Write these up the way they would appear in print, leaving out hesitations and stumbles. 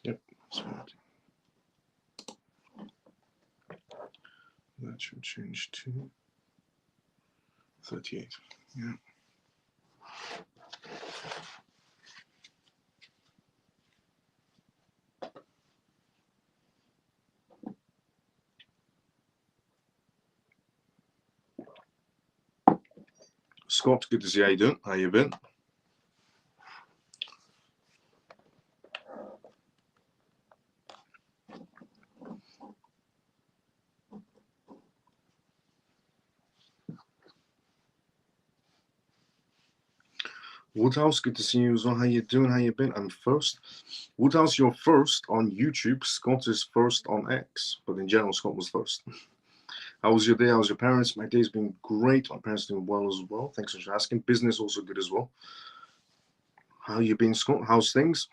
Yep. That should change to 38. Yeah. Scott, good to see you. How you doing? How you been? Woodhouse, good to see you as well. How you doing? How you been? I'm first. Woodhouse, you're first on YouTube. Scott is first on X, but in general, Scott was first. How was your day? How was your parents? My day's been great. My parents doing well as well. Thanks for asking. Business also good as well. How you been, Scott? How's things?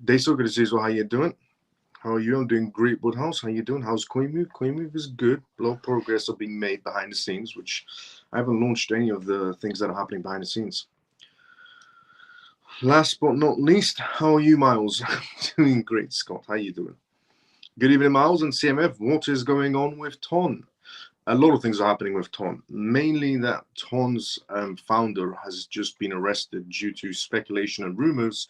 Day so good to see you as well. How you doing? How are you? I'm doing great, Woodhouse. How you doing? How's CoinMove? CoinMove is good. A lot of progress are being made behind the scenes, which I haven't launched any of the things that are happening behind the scenes. Last but not least, how are you, Miles? Doing great, Scott. How you doing? Good evening, Miles and CMF. What is going on with Ton? A lot of things are happening with Ton. Mainly that Ton's founder has just been arrested due to speculation and rumors.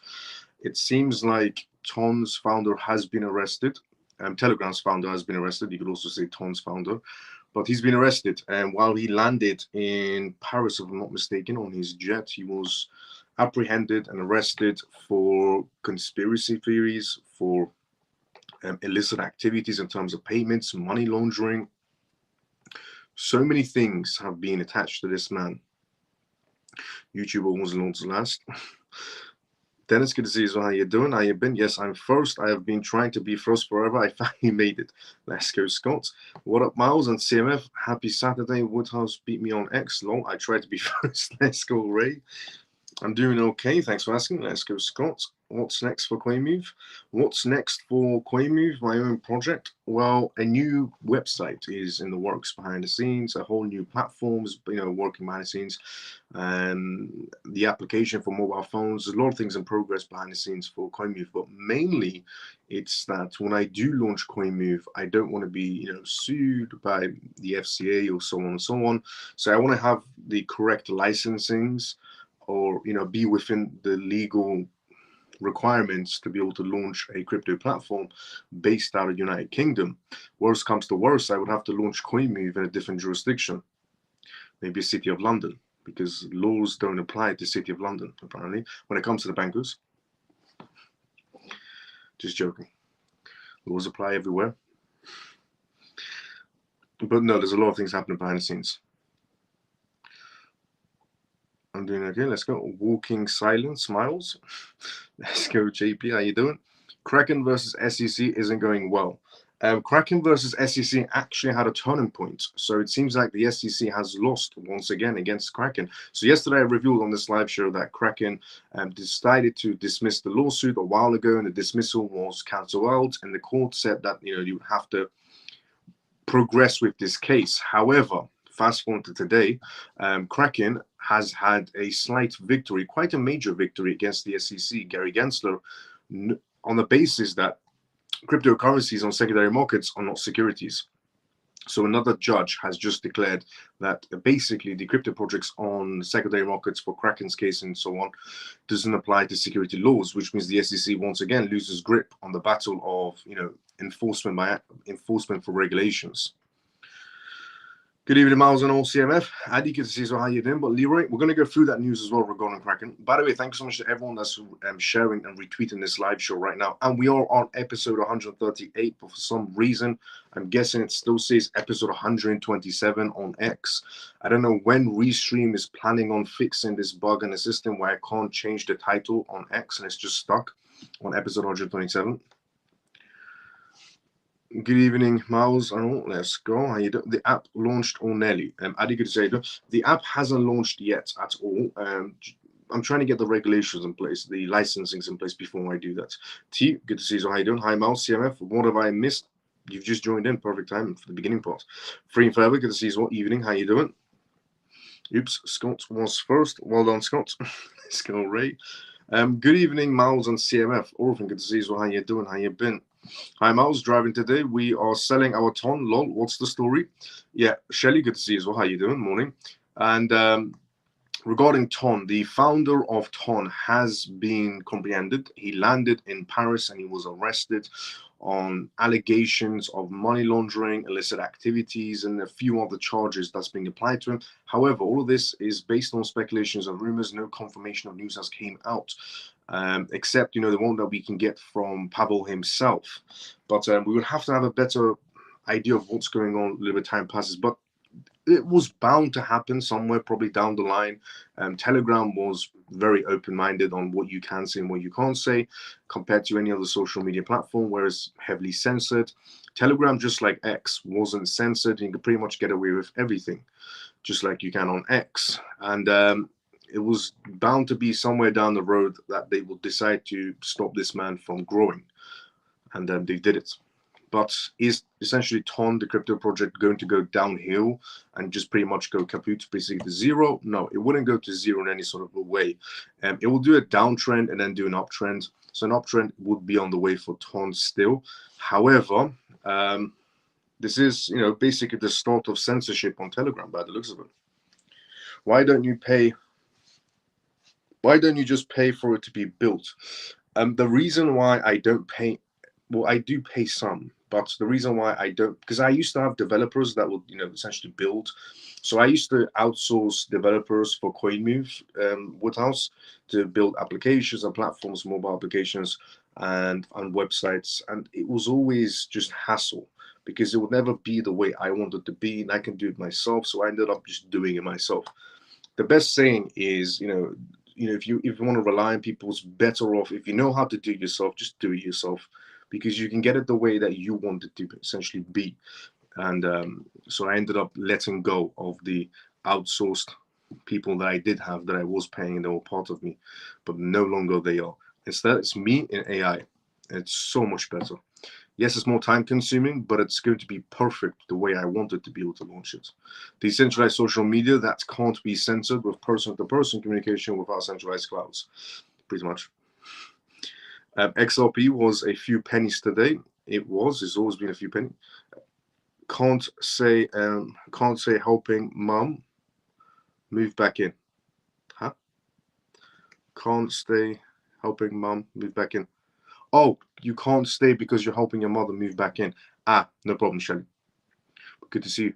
It seems like Ton's founder has been arrested. Telegram's founder has been arrested. You could also say Ton's founder. But he's been arrested. And while he landed in Paris, if I'm not mistaken, on his jet, he was apprehended and arrested for conspiracy theories, for illicit activities in terms of payments, money laundering. So many things have been attached to this man. YouTube almost launched last. Dennis, good to see you. How you doing? How you been? Yes, I'm first. I have been trying to be first forever. I finally made it. Let's go, Scott. What up, Miles and CMF? Happy Saturday. Woodhouse beat me on X. Lol. I tried to be first. Let's go, Ray. I'm doing okay. Thanks for asking. Let's go, Scott. What's next for CoinMove? What's next for CoinMove, my own project? Well, a new website is in the works behind the scenes, a whole new platforms, working behind the scenes, and the application for mobile phones. There's a lot of things in progress behind the scenes for CoinMove, but mainly it's that when I do launch CoinMove, I don't want to be, sued by the FCA or so on and so on. So I want to have the correct licensings, or be within the legal requirements to be able to launch a crypto platform based out of United Kingdom. Worst comes to worst, I would have to launch CoinMove in a different jurisdiction, maybe a city of London, because laws don't apply to the city of London, apparently, when it comes to the bankers. Just joking. Laws apply everywhere. But no, there's a lot of things happening behind the scenes. I'm doing okay. Let's go. Walking silence, Miles. Let's go, JP. How you doing? Kraken versus SEC isn't going well. Kraken versus SEC actually had a turning point. So it seems like the SEC has lost once again against Kraken. So yesterday I revealed on this live show that Kraken decided to dismiss the lawsuit a while ago, and the dismissal was cancelled out. And the court said that you have to progress with this case. However, fast forward to today, Kraken has had a slight victory, quite a major victory against the SEC, Gary Gensler, on the basis that cryptocurrencies on secondary markets are not securities. So another judge has just declared that basically the crypto projects on secondary markets for Kraken's case and so on doesn't apply to security laws, which means the SEC once again loses grip on the battle of enforcement for regulations. Good evening, Miles and all CMF. Adi, good to see you. How you doing? But Leroy, we're going to go through that news as well regarding Kraken. By the way, thank you so much to everyone that's sharing and retweeting this live show right now. And we are on episode 138, but for some reason, I'm guessing it still says episode 127 on X. I don't know when Restream is planning on fixing this bug in the system where I can't change the title on X and it's just stuck on episode 127. Good evening, Miles. Let's go. How you doing? The app launched on Nelly. Adi, good to say the app hasn't launched yet at all. I'm trying to get the regulations in place, the licensings in place before I do that. T, good to see you. How you doing? Hi, Miles, CMF. What have I missed? You've just joined in. Perfect time for the beginning part. Free and forever. Good to see you. Evening. How you doing? Oops, Scott was first. Well done, Scott. Let's go, Ray. Good evening, Miles and CMF. Orphan, good to see you. So how you doing? How you been? Hi, Miles. Driving today. We are selling our ton. Lol. What's the story? Yeah, Shelly, good to see you as well. How you doing? Morning. And regarding Ton, the founder of Ton has been comprehended. He landed in Paris and he was arrested on allegations of money laundering, illicit activities, and a few other charges that's being applied to him. However, all of this is based on speculations and rumors. No confirmation of news has came out, except the one that we can get from Pavel himself. But we will have to have a better idea of what's going on a little bit time passes. But it was bound to happen somewhere, probably down the line. Telegram was very open-minded on what you can say and what you can't say, compared to any other social media platform, where it's heavily censored. Telegram, just like X, wasn't censored. You could pretty much get away with everything, just like you can on X. And it was bound to be somewhere down the road that they would decide to stop this man from growing, and they did it. But is essentially Ton, the crypto project, going to go downhill and just pretty much go kaput, basically to zero? No, it wouldn't go to zero in any sort of a way. It will do a downtrend and then do an uptrend. So an uptrend would be on the way for Ton still. However, this is basically the start of censorship on Telegram by the looks of it. Why don't you pay? Why don't you just pay for it to be built? The reason why I don't pay, well, I do pay some, but the reason why I don't, because I used to have developers that would, essentially build. So I used to outsource developers for CoinMove, Woodhouse, to build applications and platforms, mobile applications and websites. And it was always just hassle, because it would never be the way I wanted to be, and I can do it myself. So I ended up just doing it myself. The best saying is, if you want to rely on people, it's better off if you know how to do it yourself, just do it yourself, because you can get it the way that you want it to essentially be. And so I ended up letting go of the outsourced people that I did have, that I was paying, and they were part of me, but no longer they are. Instead, it's me in AI. It's so much better. Yes, it's more time consuming, but it's going to be perfect the way I wanted to be able to launch it. Decentralized social media that can't be censored, with person-to-person communication without centralized clouds, pretty much. XRP was a few pennies today. It's always been a few pennies. Can't say helping mum move back in. Huh? Can't stay helping mum move back in. Oh, you can't stay because you're helping your mother move back in. No problem, Shelly. Good to see you.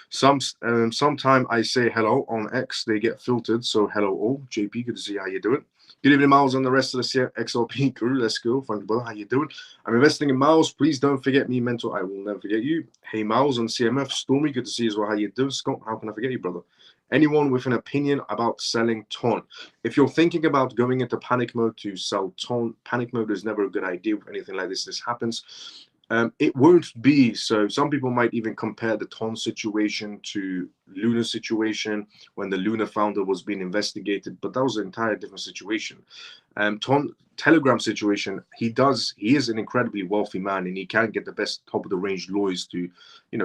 Sometime I say hello on X, they get filtered. So hello all. JP, good to see you. How you doing? Good evening, Miles, and the rest of the XRP crew. Let's go. Thank you, brother. How you doing? I'm investing in Miles. Please don't forget me, mentor. I will never forget you. Hey, Miles on CMF. Stormy, good to see you as well. How you doing? Scott, how can I forget you, brother? Anyone with an opinion about selling Ton? If you're thinking about going into panic mode to sell Ton, panic mode is never a good idea. If anything like this happens, it won't be. So some people might even compare the Ton situation to Luna situation, when the Luna founder was being investigated, but that was an entirely different situation. Telegram situation, he is an incredibly wealthy man, and he can get the best top of the range lawyers to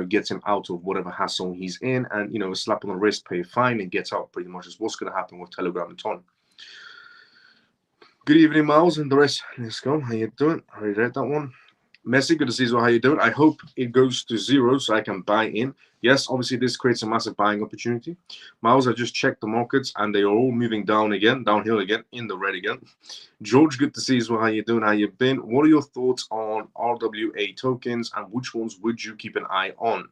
get him out of whatever hassle he's in, and a slap on the wrist, pay a fine, and get out. Pretty much is what's going to happen with Telegram and Ton. Good evening, Miles, and the rest. Let's go. How you doing? I already read that one. Messi, good to see you. How you doing? I hope it goes to zero so I can buy in. Yes, obviously this creates a massive buying opportunity. Miles, I just checked the markets and they are all moving downhill again, in the red again. George, good to see you. How you doing? How you been? What are your thoughts on RWA tokens, and which ones would you keep an eye on?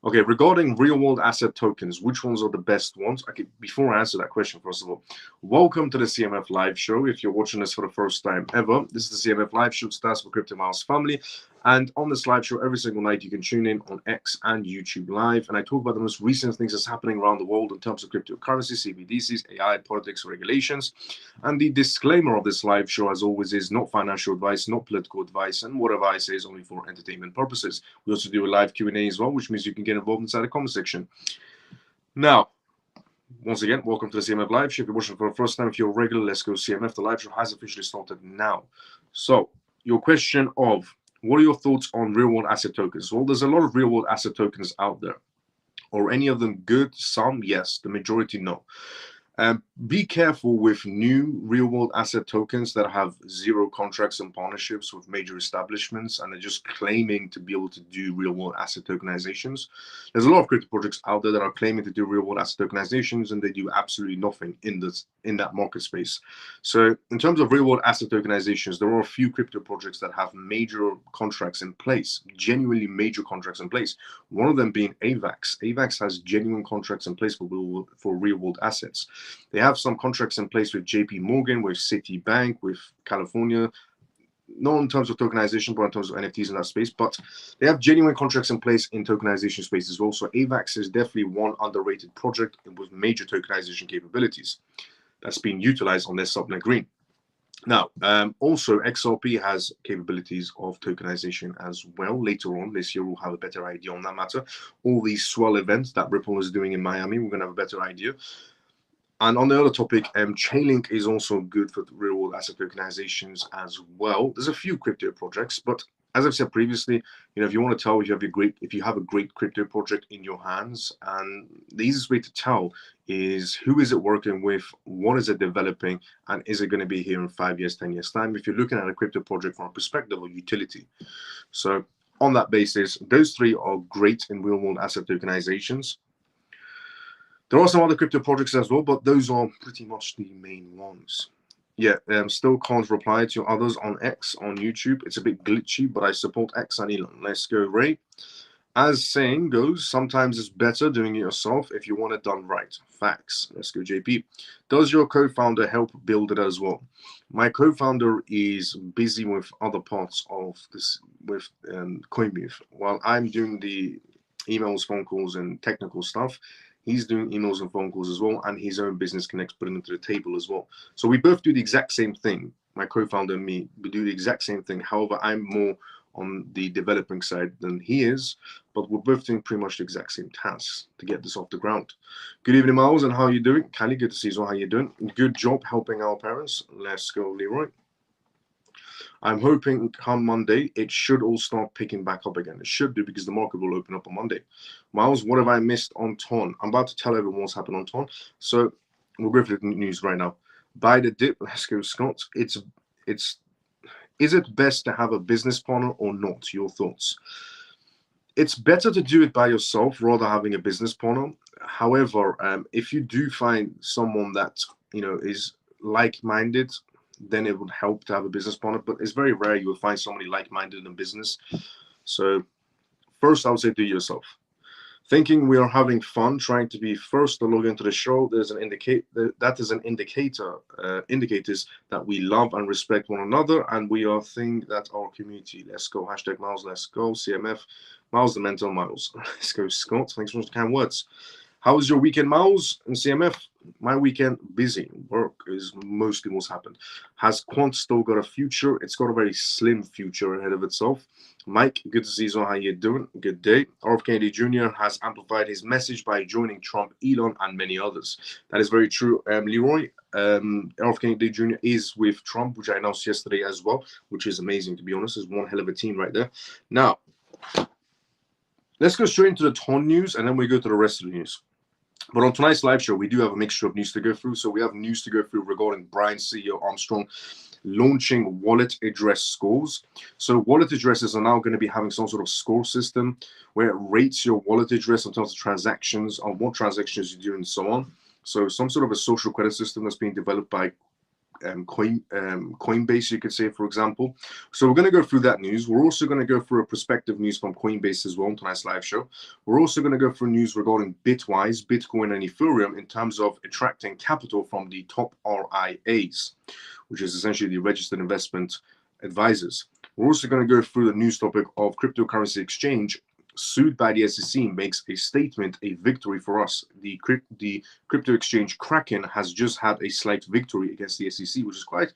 Okay, regarding real-world asset tokens, which ones are the best ones? Okay, before I answer that question, first of all, welcome to the CMF Live Show. If you're watching this for the first time ever, this is the CMF Live Show, stands for Crypto Miles Family. And on this live show, every single night, you can tune in on X and YouTube Live. And I talk about the most recent things that's happening around the world in terms of cryptocurrency, CBDCs, AI, politics, regulations. And the disclaimer of this live show, as always, is not financial advice, not political advice, and whatever I say is only for entertainment purposes. We also do a live Q&A as well, which means you can get involved inside the comment section. Now, once again, welcome to the CMF Live Show. If you're watching for the first time, if you're regular, let's go CMF. The live show has officially started now. So, your question of, what are your thoughts on real-world asset tokens? Well, there's a lot of real-world asset tokens out there. Are any of them good? Some, yes. The majority, no. Be careful with new real-world asset tokens that have zero contracts and partnerships with major establishments and are just claiming to be able to do real-world asset tokenizations. There's a lot of crypto projects out there that are claiming to do real-world asset tokenizations, and they do absolutely nothing in that market space. So in terms of real-world asset tokenizations, there are a few crypto projects that have major contracts in place, genuinely major contracts in place. One of them being AVAX. AVAX has genuine contracts in place for real-world assets. They have some contracts in place with JP Morgan, with Citibank, with California, not in terms of tokenization, but in terms of NFTs in that space. But they have genuine contracts in place in tokenization space as well. So AVAX is definitely one underrated project with major tokenization capabilities that's being utilized on their subnet green. Now, also XRP has capabilities of tokenization as well. Later on this year, we'll have a better idea on that matter. All these swell events that Ripple is doing in Miami, we're going to have a better idea. And on the other topic, Chainlink is also good for real-world asset tokenizations as well. There's a few crypto projects, but as I've said previously, if you want to tell if you have a great crypto project in your hands, and the easiest way to tell is who is it working with, what is it developing, and is it going to be here in 5 years, 10 years time? If you're looking at a crypto project from a perspective of utility, so on that basis, those three are great in real-world asset tokenizations. There are some other crypto projects as well, but those are pretty much the main ones. Yeah, still can't reply to others on X, on YouTube. It's a bit glitchy, but I support X and Elon. Let's go, Ray. As saying goes, sometimes it's better doing it yourself if you want it done right. Facts. Let's go, JP. Does your co-founder help build it as well? My co-founder is busy with other parts of this, with Coinbase. While I'm doing the emails, phone calls, and technical stuff, he's doing emails and phone calls as well, and his own business connects, putting them to the table as well. So we both do the exact same thing. My co-founder and me, we do the exact same thing. However, I'm more on the developing side than he is, but we're both doing pretty much the exact same tasks to get this off the ground. Good evening, Miles, and how are you doing? Callie, good to see you. So how you doing? Good job helping our parents. Let's go, Leroy. I'm hoping come Monday, it should all start picking back up again. It should do, because the market will open up on Monday. Miles, what have I missed on TON? I'm about to tell everyone what's happened on TON. So we'll go for the news right now. Buy the dip. Let's go, Scott. Is it best to have a business partner or not? Your thoughts? It's better to do it by yourself rather than having a business partner. However, if you do find someone that is like-minded, then it would help to have a business partner. But it's very rare you will find somebody like-minded in business. So first, I would say do it yourself. Thinking we are having fun, trying to be first to log into the show. There's an indicators that we love and respect one another, and we are think that our community. Let's go. Hashtag Miles. Let's go. CMF. Miles the mental Miles. Let's go, Scott. Thanks for the kind words. How was your weekend, Miles and CMF? My weekend, busy. Work is mostly what's happened. Has Quant still got a future? It's got a very slim future ahead of itself. Mike, good to see you. How you doing? Good day. RFK Jr. has amplified his message by joining Trump, Elon, and many others. That is very true. Leroy, RFK Jr. is with Trump, which I announced yesterday as well, which is amazing, to be honest. It's one hell of a team right there. Now, let's go straight into the TON news, and then we go to the rest of the news. But on tonight's live show, we do have a mixture of news to go through. So we have news to go through regarding Brian CEO Armstrong launching wallet address scores. So wallet addresses are now going to be having some sort of score system where it rates your wallet address in terms of transactions, on what transactions you do, and so on. So some sort of a social credit system that's being developed by Coinbase, you could say, for example. So we're going to go through that news. We're also going to go through a prospective news from Coinbase as well on tonight's live show. We're also going to go through news regarding Bitwise, Bitcoin, and Ethereum in terms of attracting capital from the top RIAs, which is essentially the registered investment advisors. We're also going to go through the news topic of cryptocurrency exchange sued by the SEC makes a statement, a victory for us. The crypto exchange Kraken has just had a slight victory against the SEC, which is quite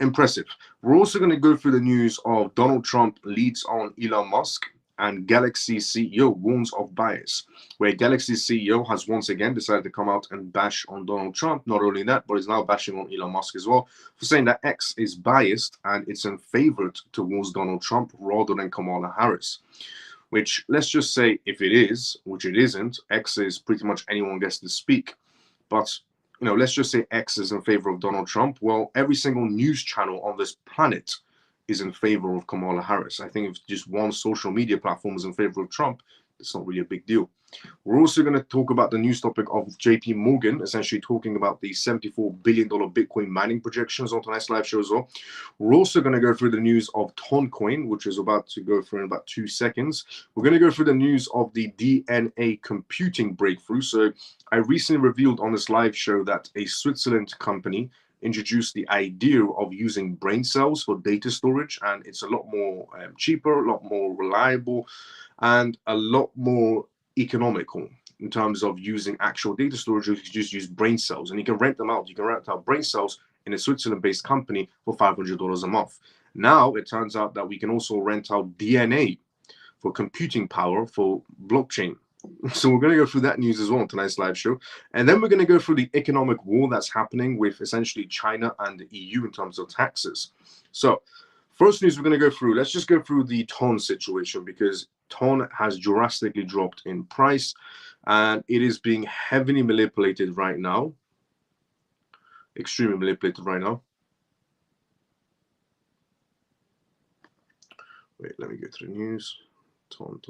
impressive. We're also going to go through the news of Donald Trump leads on Elon Musk, and Galaxy CEO warns of bias, where Galaxy CEO has once again decided to come out and bash on Donald Trump. Not only that, but is now bashing on Elon Musk as well, for saying that X is biased and it's in favor towards Donald Trump rather than Kamala Harris. Which, let's just say, if it is, which it isn't, X is pretty much anyone gets to speak. But let's just say X is in favor of Donald Trump. Well, every single news channel on this planet is in favor of Kamala Harris. I think if just one social media platform is in favor of Trump, it's not really a big deal. We're also going to talk about the news topic of JP Morgan, essentially talking about the $74 billion Bitcoin mining projections on tonight's live show as well. We're also going to go through the news of Toncoin, which is about to go through in about 2 seconds. We're going to go through the news of the DNA computing breakthrough. So I recently revealed on this live show that a Switzerland company introduced the idea of using brain cells for data storage, and it's a lot more cheaper, a lot more reliable, and a lot more economical in terms of using actual data storage. You can just use brain cells, and you can rent them out. You can rent out brain cells in a Switzerland-based company for $500 a month. Now it turns out that we can also rent out DNA for computing power for blockchain. So we're going to go through that news as well on tonight's live show. And then we're going to go through the economic war that's happening with essentially China and the EU in terms of taxes. So first news we're going to go through, let's just go through the TON situation, because TON has drastically dropped in price and it is being heavily manipulated right now. Extremely manipulated right now. Wait, let me go through the news. TON.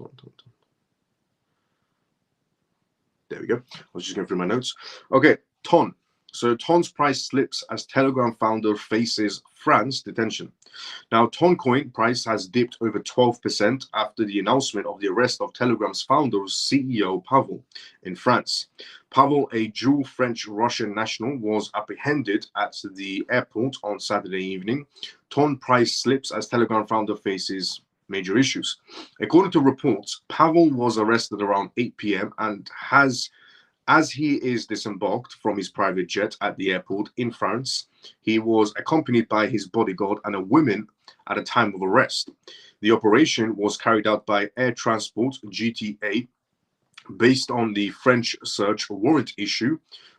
There we go. I was just going through my notes. Okay, TON. So TON's price slips as Telegram founder faces France detention. Now, Toncoin price has dipped over 12% after the announcement of the arrest of Telegram's founder, CEO Pavel, in France. Pavel, a dual French-Russian national, was apprehended at the airport on Saturday evening. TON price slips as Telegram founder faces major issues. According to reports, Pavel was arrested around 8 p.m. and as he is disembarked from his private jet at the airport in France, he was accompanied by his bodyguard and a woman at the time of arrest. The operation was carried out by Air Transport GTA based on the French search warrant issue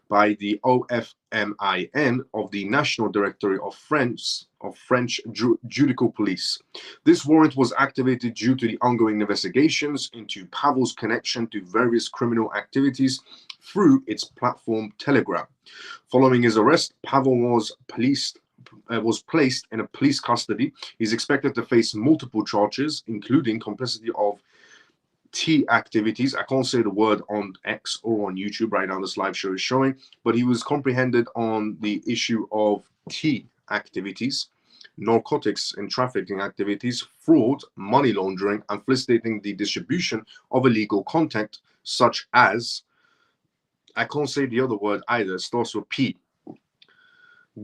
by the OFMIN of the National Directorate of French Judicial Police. This warrant was activated due to the ongoing investigations into Pavel's connection to various criminal activities through its platform Telegram. Following his arrest, Pavel was placed in a police custody. He's expected to face multiple charges, including complicity of T activities. I can't say the word on X or on YouTube right now, this live show is showing, but he was comprehended on the issue of T activities, narcotics and trafficking activities, fraud, money laundering, and facilitating the distribution of illegal content, such as, I can't say the other word either, it starts with P.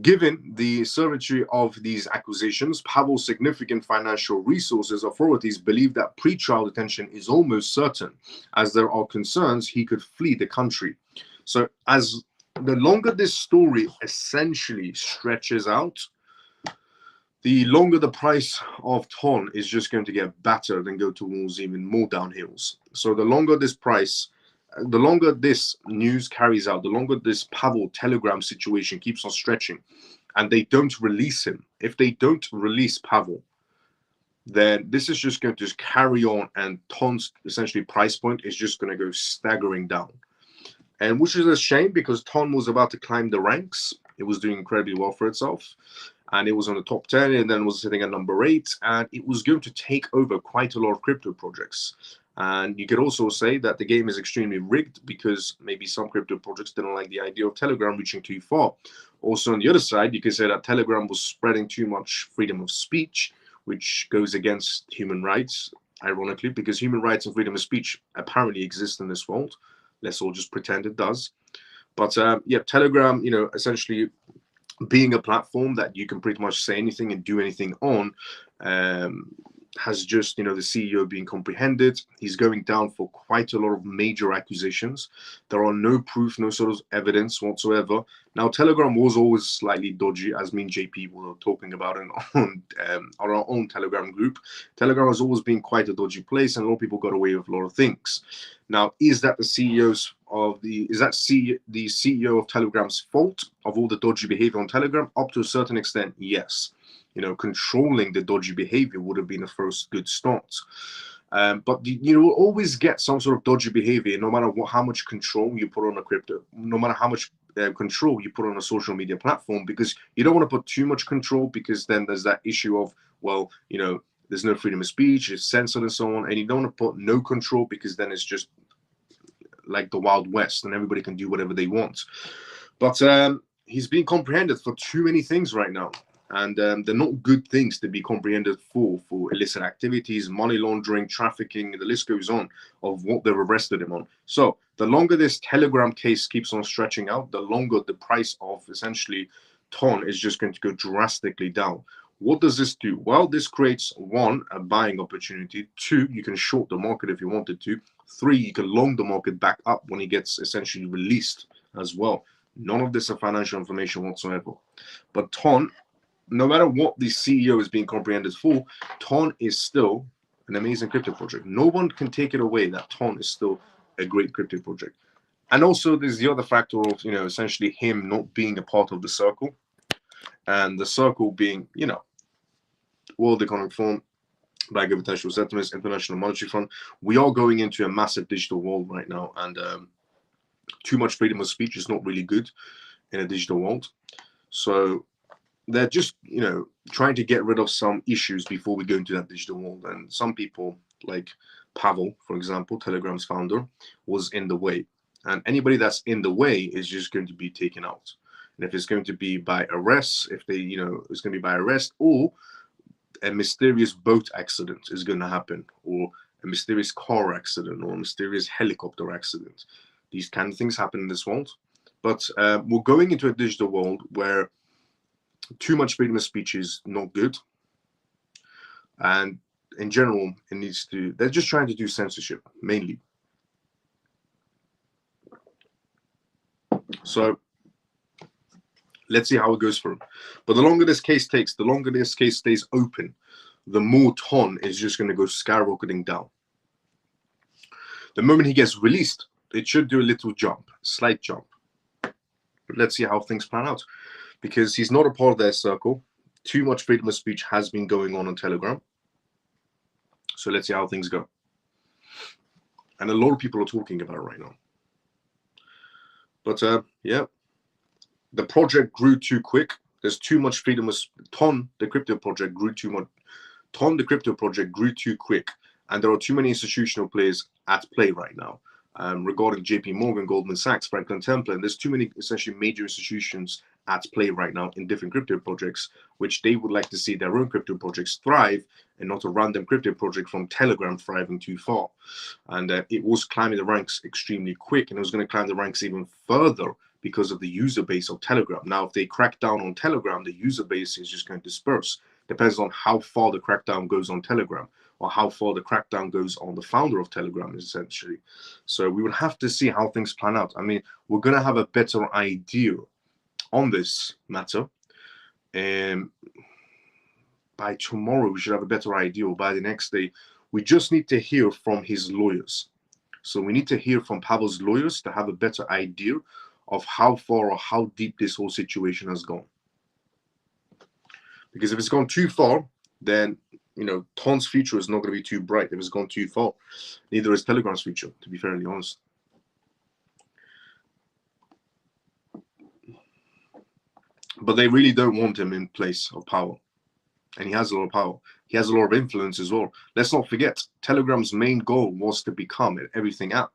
Given the severity of these accusations, Pavel's significant financial resources, authorities believe that pre-trial detention is almost certain, as there are concerns he could flee the country. So as the longer this story essentially stretches out, the longer the price of TON is just going to get better and go towards even more downhills. So the longer this news carries out, the longer this Pavel Telegram situation keeps on stretching, and they don't release him. If they don't release Pavel, then this is just going to carry on, and TON's essentially price point is just going to go staggering down. And which is a shame, because TON was about to climb the ranks. It was doing incredibly well for itself, and it was on the top 10, and then was sitting at number 8, and it was going to take over quite a lot of crypto projects. And you could also say that the game is extremely rigged, because maybe some crypto projects didn't like the idea of Telegram reaching too far. Also, on the other side, you could say that Telegram was spreading too much freedom of speech, which goes against human rights, ironically, because human rights and freedom of speech apparently exist in this world. Let's all just pretend it does. But yeah, Telegram, essentially being a platform that you can pretty much say anything and do anything on, has just, the CEO being comprehended. He's going down for quite a lot of major accusations. There are no proof, no sort of evidence whatsoever. Now, Telegram was always slightly dodgy, as me and JP were talking about it on our own Telegram group. Telegram has always been quite a dodgy place, and a lot of people got away with a lot of things. Now, is that the CEO of Telegram's fault of all the dodgy behavior on Telegram? Up to a certain extent, yes. Controlling the dodgy behavior would have been a first good start. But you will always get some sort of dodgy behavior, no matter how much control you put on a crypto, no matter how much control you put on a social media platform, because you don't want to put too much control, because then there's that issue of, well, you know, there's no freedom of speech, it's censored and so on. And you don't want to put no control, because then it's just like the Wild West and everybody can do whatever they want. But he's being comprehended for too many things right now. And they're not good things to be comprehended for illicit activities, money laundering, trafficking, and the list goes on of what they've arrested him on. So the longer this Telegram case keeps on stretching out, the longer the price of essentially TON is just going to go drastically down. What does this do? Well, this creates, one, a buying opportunity. Two, you can short the market if you wanted to. Three, you can long the market back up when he gets essentially released as well. None of this is financial information whatsoever. But TON, no matter what the CEO is being comprehended for, TON is still an amazing crypto project. No one can take it away that TON is still a great crypto project. And also there's the other factor of, you know, essentially him not being a part of the circle, and the circle being, you know, World Economic Forum, Bank of International Settlements, International Monetary Fund. We are going into a massive digital world right now, and too much freedom of speech is not really good in a digital world. So they're just, you know, trying to get rid of some issues before we go into that digital world. And some people, like Pavel, for example, Telegram's founder, was in the way. And anybody that's in the way is just going to be taken out. And if it's going to be by arrest, if they, you know, it's going to be by arrest, or a mysterious boat accident is going to happen, or a mysterious car accident, or a mysterious helicopter accident. These kind of things happen in this world. But we're going into a digital world where too much freedom of speech is not good. And in general, it needs to, they're just trying to do censorship, mainly. So let's see how it goes for him. But the longer this case takes, the longer this case stays open, the more TON is just going to go skyrocketing down. The moment he gets released, it should do a little jump, slight jump. But let's see how things plan out, because he's not a part of their circle. Too much freedom of speech has been going on Telegram. So let's see how things go. And a lot of people are talking about it right now. But yeah, the project grew too quick. There's too much freedom of TON, the crypto project grew too much. TON, the crypto project grew too quick. And there are too many institutional players at play right now. Regarding JP Morgan, Goldman Sachs, Franklin Templeton, there's too many essentially major institutions at play right now in different crypto projects, which they would like to see their own crypto projects thrive, and not a random crypto project from Telegram thriving too far. And it was climbing the ranks extremely quick, and it was going to climb the ranks even further because of the user base of Telegram. Now, if they crack down on Telegram, the user base is just going to disperse. Depends on how far the crackdown goes on Telegram, or how far the crackdown goes on the founder of Telegram, essentially. So we would have to see how things plan out. I mean, we're going to have a better idea on this matter. And by tomorrow, we should have a better idea, or by the next day. We just need to hear from his lawyers. So we need to hear from Pavel's lawyers to have a better idea of how far or how deep this whole situation has gone. Because if it's gone too far, then, you know, TON's future is not going to be too bright. If it's gone too far, neither is Telegram's future, to be fairly honest. But they really don't want him in place of power. And he has a lot of power. He has a lot of influence as well. Let's not forget, Telegram's main goal was to become an everything app.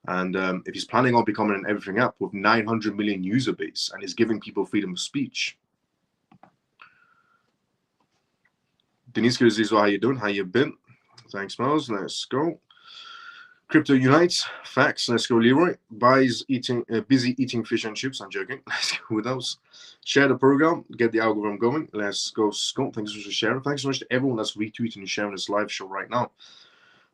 And if he's planning on becoming an everything app with 900 million user base and is giving people freedom of speech. Deniska Zizo, how you doing? How you been? Thanks, Miles. Let's go. Crypto unites. Facts. Let's go, Leroy. Buys eating, busy eating fish and chips. I'm joking. Let's go with those. Share the program. Get the algorithm going. Let's go, Scott. Thanks so much for sharing. Thanks so much to everyone that's retweeting and sharing this live show right now.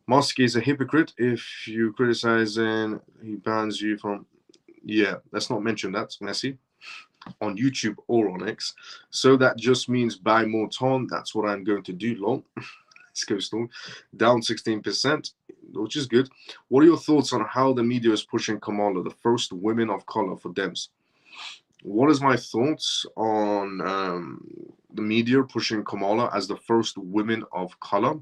Musk is a hypocrite. If you criticize and he bans you from... Yeah, let's not mention that. Messy. On YouTube or on X. So that just means buy more TON. That's what I'm going to do, lol. Let's go, Storm. Down 16%, which is good. What are your thoughts on how the media is pushing Kamala, the first women of color, for Dems? What is my thoughts on the media pushing Kamala as the first women of color?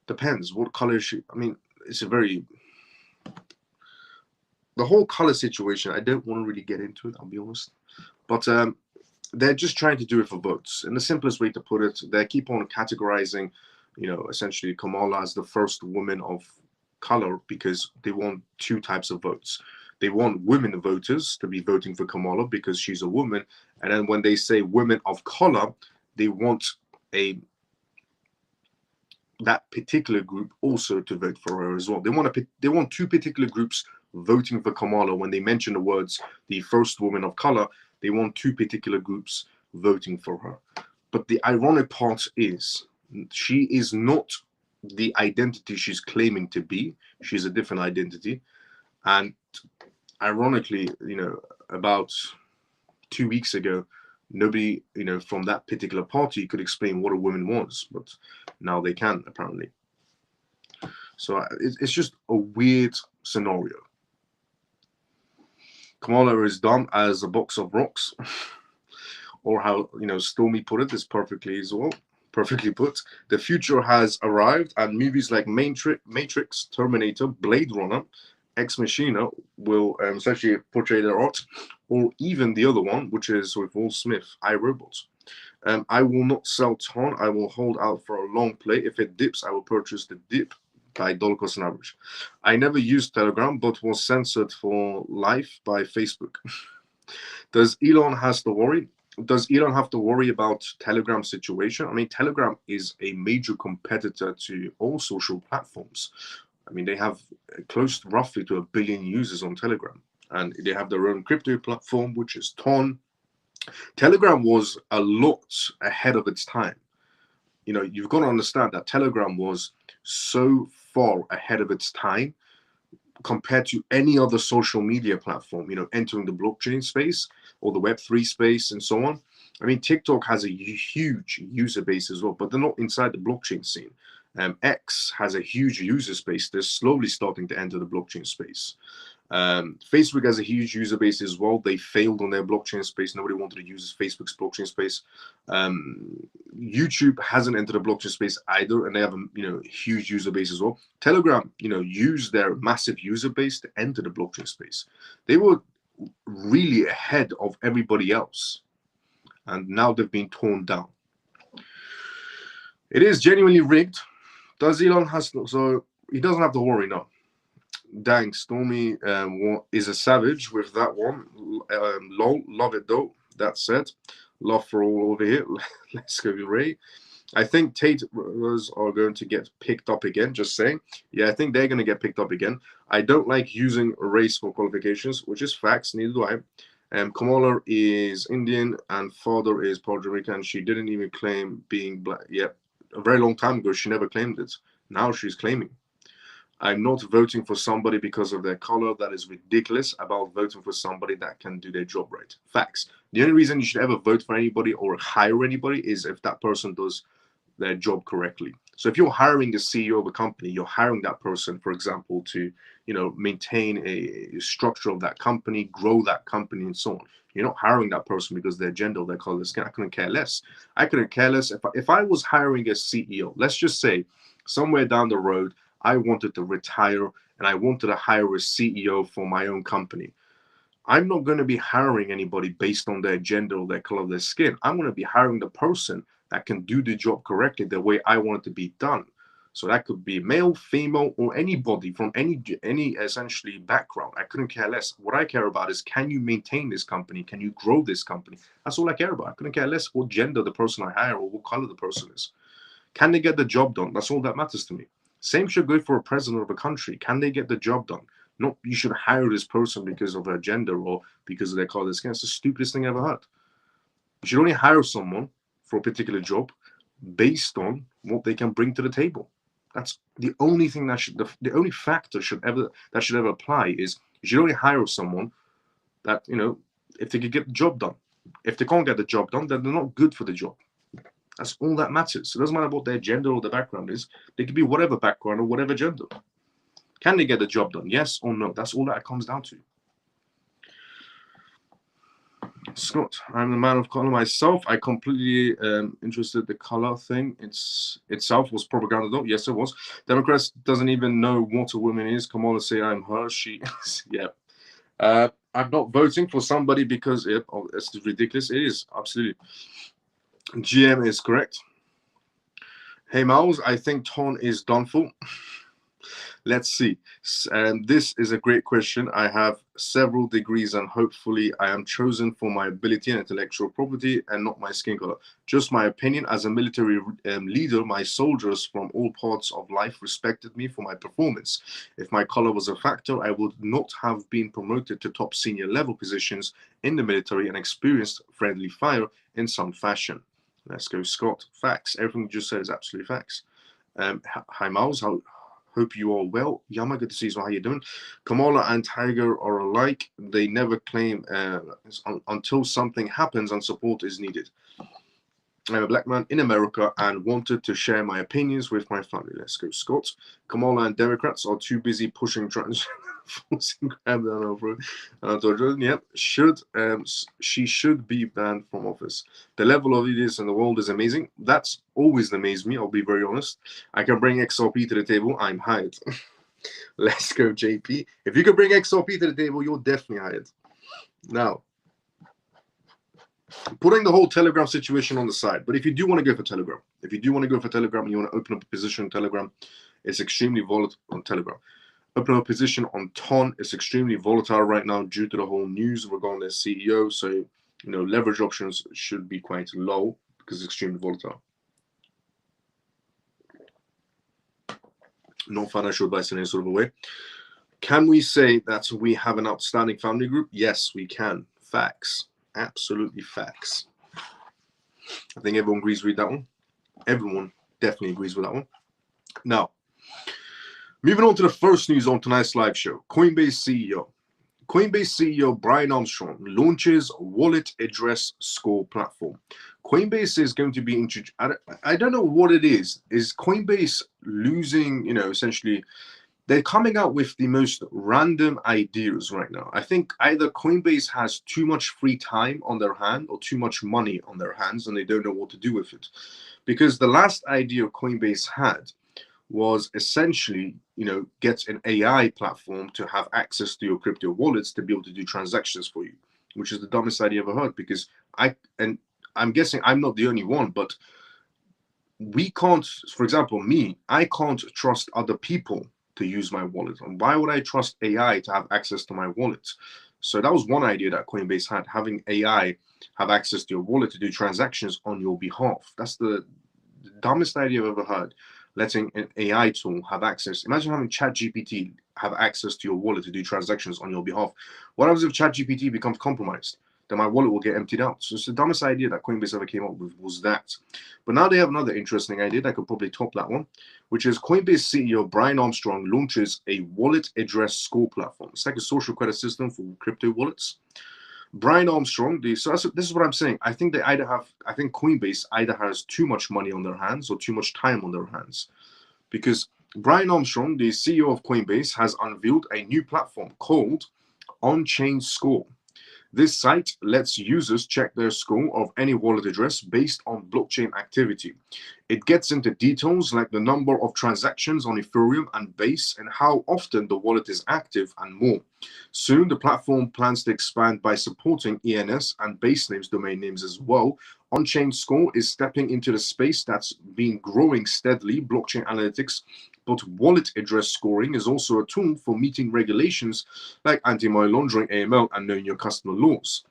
Depends. What color is she? I mean, it's a very... the whole color situation, I don't want to really get into it, I'll be honest. But they're just trying to do it for votes. And the simplest way to put it, they keep on categorizing, essentially Kamala as the first woman of color because they want two types of votes. They want women voters to be voting for Kamala because she's a woman. And then when they say women of color, they want that particular group also to vote for her as well. They want two particular groups voting for Kamala. When they mention the words the first woman of color, they want two particular groups voting for her. But the ironic part is she is not the identity she's claiming to be. She's a different identity. And ironically, about 2 weeks ago, nobody, from that particular party could explain what a woman was, but now they can, apparently. So it's just a weird scenario. Kamala is dumb as a box of rocks, or how, Stormy put it, is perfectly put. The future has arrived, and movies like Matrix, Terminator, Blade Runner, Ex Machina will essentially portray their art, or even the other one, which is with Will Smith, iRobot. I will not sell Ton. I will hold out for a long play. If it dips, I will purchase the dip by dollar cost and average. I never used Telegram, but was censored for life by Facebook. Does Elon have to worry about Telegram situation? I mean, Telegram is a major competitor to all social platforms. I mean, they have close roughly to 1 billion users on Telegram, and they have their own crypto platform, which is Ton. Telegram was a lot ahead of its time. You've got to understand that Telegram was so far ahead of its time compared to any other social media platform, entering the blockchain space or the Web3 space and so on. I mean, TikTok has a huge user base as well, but they're not inside the blockchain scene. X has a huge user space. They're slowly starting to enter the blockchain space. Facebook has a huge user base as well. They failed on their blockchain space. Nobody wanted to use Facebook's blockchain space. YouTube hasn't entered the blockchain space either, and they have a huge user base as well. Telegram, used their massive user base to enter the blockchain space. They were really ahead of everybody else, and now they've been torn down. It is genuinely rigged. Does Elon so he doesn't have to worry now. Dang, Stormy is a savage with that one. Lol, love it though. That said, love for all over here. Let's go, Ray. I think Tate are going to get picked up again. Just saying. Yeah, I think they're going to get picked up again. I don't like using race for qualifications, which is facts. Neither do I. Kamala is Indian and father is Puerto Rican. She didn't even claim being black. Yeah, a very long time ago, she never claimed it. Now she's claiming. I'm not voting for somebody because of their color. That is ridiculous. About voting for somebody that can do their job right. Facts. The only reason you should ever vote for anybody or hire anybody is if that person does their job correctly. So if you're hiring the CEO of a company, you're hiring that person, for example, to maintain a structure of that company, grow that company, and so on. You're not hiring that person because their gender or their color. I couldn't care less. I couldn't care less if I was hiring a CEO. Let's just say somewhere down the road, I wanted to retire and I wanted to hire a CEO for my own company. I'm not going to be hiring anybody based on their gender or their color of their skin. I'm going to be hiring the person that can do the job correctly the way I want it to be done. So that could be male, female, or anybody from any essentially background. I couldn't care less. What I care about is, can you maintain this company? Can you grow this company? That's all I care about. I couldn't care less what gender the person I hire or what color the person is. Can they get the job done? That's all that matters to me. Same should go for a president of a country. Can they get the job done? Not you should hire this person because of their gender or because of their color of skin. It's the stupidest thing I ever heard. You should only hire someone for a particular job based on what they can bring to the table. That's the only thing the only factor should ever apply is you should only hire someone that, if they could get the job done. If they can't get the job done, then they're not good for the job. That's all that matters. It doesn't matter what their gender or their background is. They could be whatever background or whatever gender. Can they get the job done? Yes or no? That's all that it comes down to. Scott, I'm the man of color myself. I completely interested the color thing. Itself was propaganda though. Yes, it was. Democrats doesn't even know what a woman is. Kamala say I'm her. She, yeah. I'm not voting for somebody because it's ridiculous. It is, absolutely. GM is correct. Hey, Miles, I think Ton is done for. Let's see. This is a great question. I have several degrees and hopefully I am chosen for my ability and intellectual property and not my skin color. Just my opinion. As a military leader, my soldiers from all parts of life respected me for my performance. If my color was a factor, I would not have been promoted to top senior level positions in the military and experienced friendly fire in some fashion. Let's go, Scott. Facts. Everything you just said is absolutely facts. Hi, Miles. Hope you all well. Yama, good to see you. So how you doing? Kamala and Tiger are alike. They never claim until something happens and support is needed. I'm a black man in America and wanted to share my opinions with my family. Let's go, Scott. Kamala and Democrats are too busy pushing trans forcing grab down over. Yep, she should be banned from office. The level of leaders in the world is amazing. That's always amazed me, I'll be very honest. I can bring XRP to the table, I'm hired. Let's go, JP. If you can bring XRP to the table, you're definitely hired. Now, putting the whole Telegram situation on the side, but if you do want to go for Telegram, and you want to open up a position on Telegram, it's extremely volatile on Telegram. Open up a position on Ton is extremely volatile right now due to the whole news regarding their CEO. So, leverage options should be quite low because it's extremely volatile. Not financial advice in any sort of a way. Can we say that we have an outstanding family group? Yes, we can. Facts. Absolutely facts. I think everyone agrees with that one. Everyone definitely agrees with that one. Now, moving on to the first news on tonight's live show. Coinbase CEO Brian Armstrong launches wallet address score platform. Coinbase is going to be introduced. I don't know what it is. Is Coinbase losing, essentially, they're coming out with the most random ideas right now. I think either Coinbase has too much free time on their hand or too much money on their hands and they don't know what to do with it. Because the last idea Coinbase had was essentially, get an AI platform to have access to your crypto wallets to be able to do transactions for you, which is the dumbest idea I've ever heard. Because I'm guessing I'm not the only one, but we can't, for example, I can't trust other people to use my wallet. And why would I trust AI to have access to my wallet? So that was one idea that Coinbase had, having AI have access to your wallet to do transactions on your behalf. That's the dumbest idea I've ever heard. Letting an AI tool have access. Imagine having ChatGPT have access to your wallet to do transactions on your behalf. What happens if ChatGPT becomes compromised? Then my wallet will get emptied out. So it's the dumbest idea that Coinbase ever came up with was that. But now they have another interesting idea that could probably top that one, which is Coinbase CEO Brian Armstrong launches a wallet address score platform. It's like a social credit system for crypto wallets. Brian Armstrong, this is what I'm saying. I think Coinbase either has too much money on their hands or too much time on their hands. Because Brian Armstrong, the CEO of Coinbase, has unveiled a new platform called On-Chain Score. This site lets users check their score of any wallet address based on blockchain activity. It gets into details like the number of transactions on Ethereum and Base and how often the wallet is active and more. Soon, the platform plans to expand by supporting ENS and base names, domain names as well. On-Chain Score is stepping into the space that's been growing steadily, blockchain analytics, but wallet address scoring is also a tool for meeting regulations like anti-money laundering, AML, and knowing your customer laws.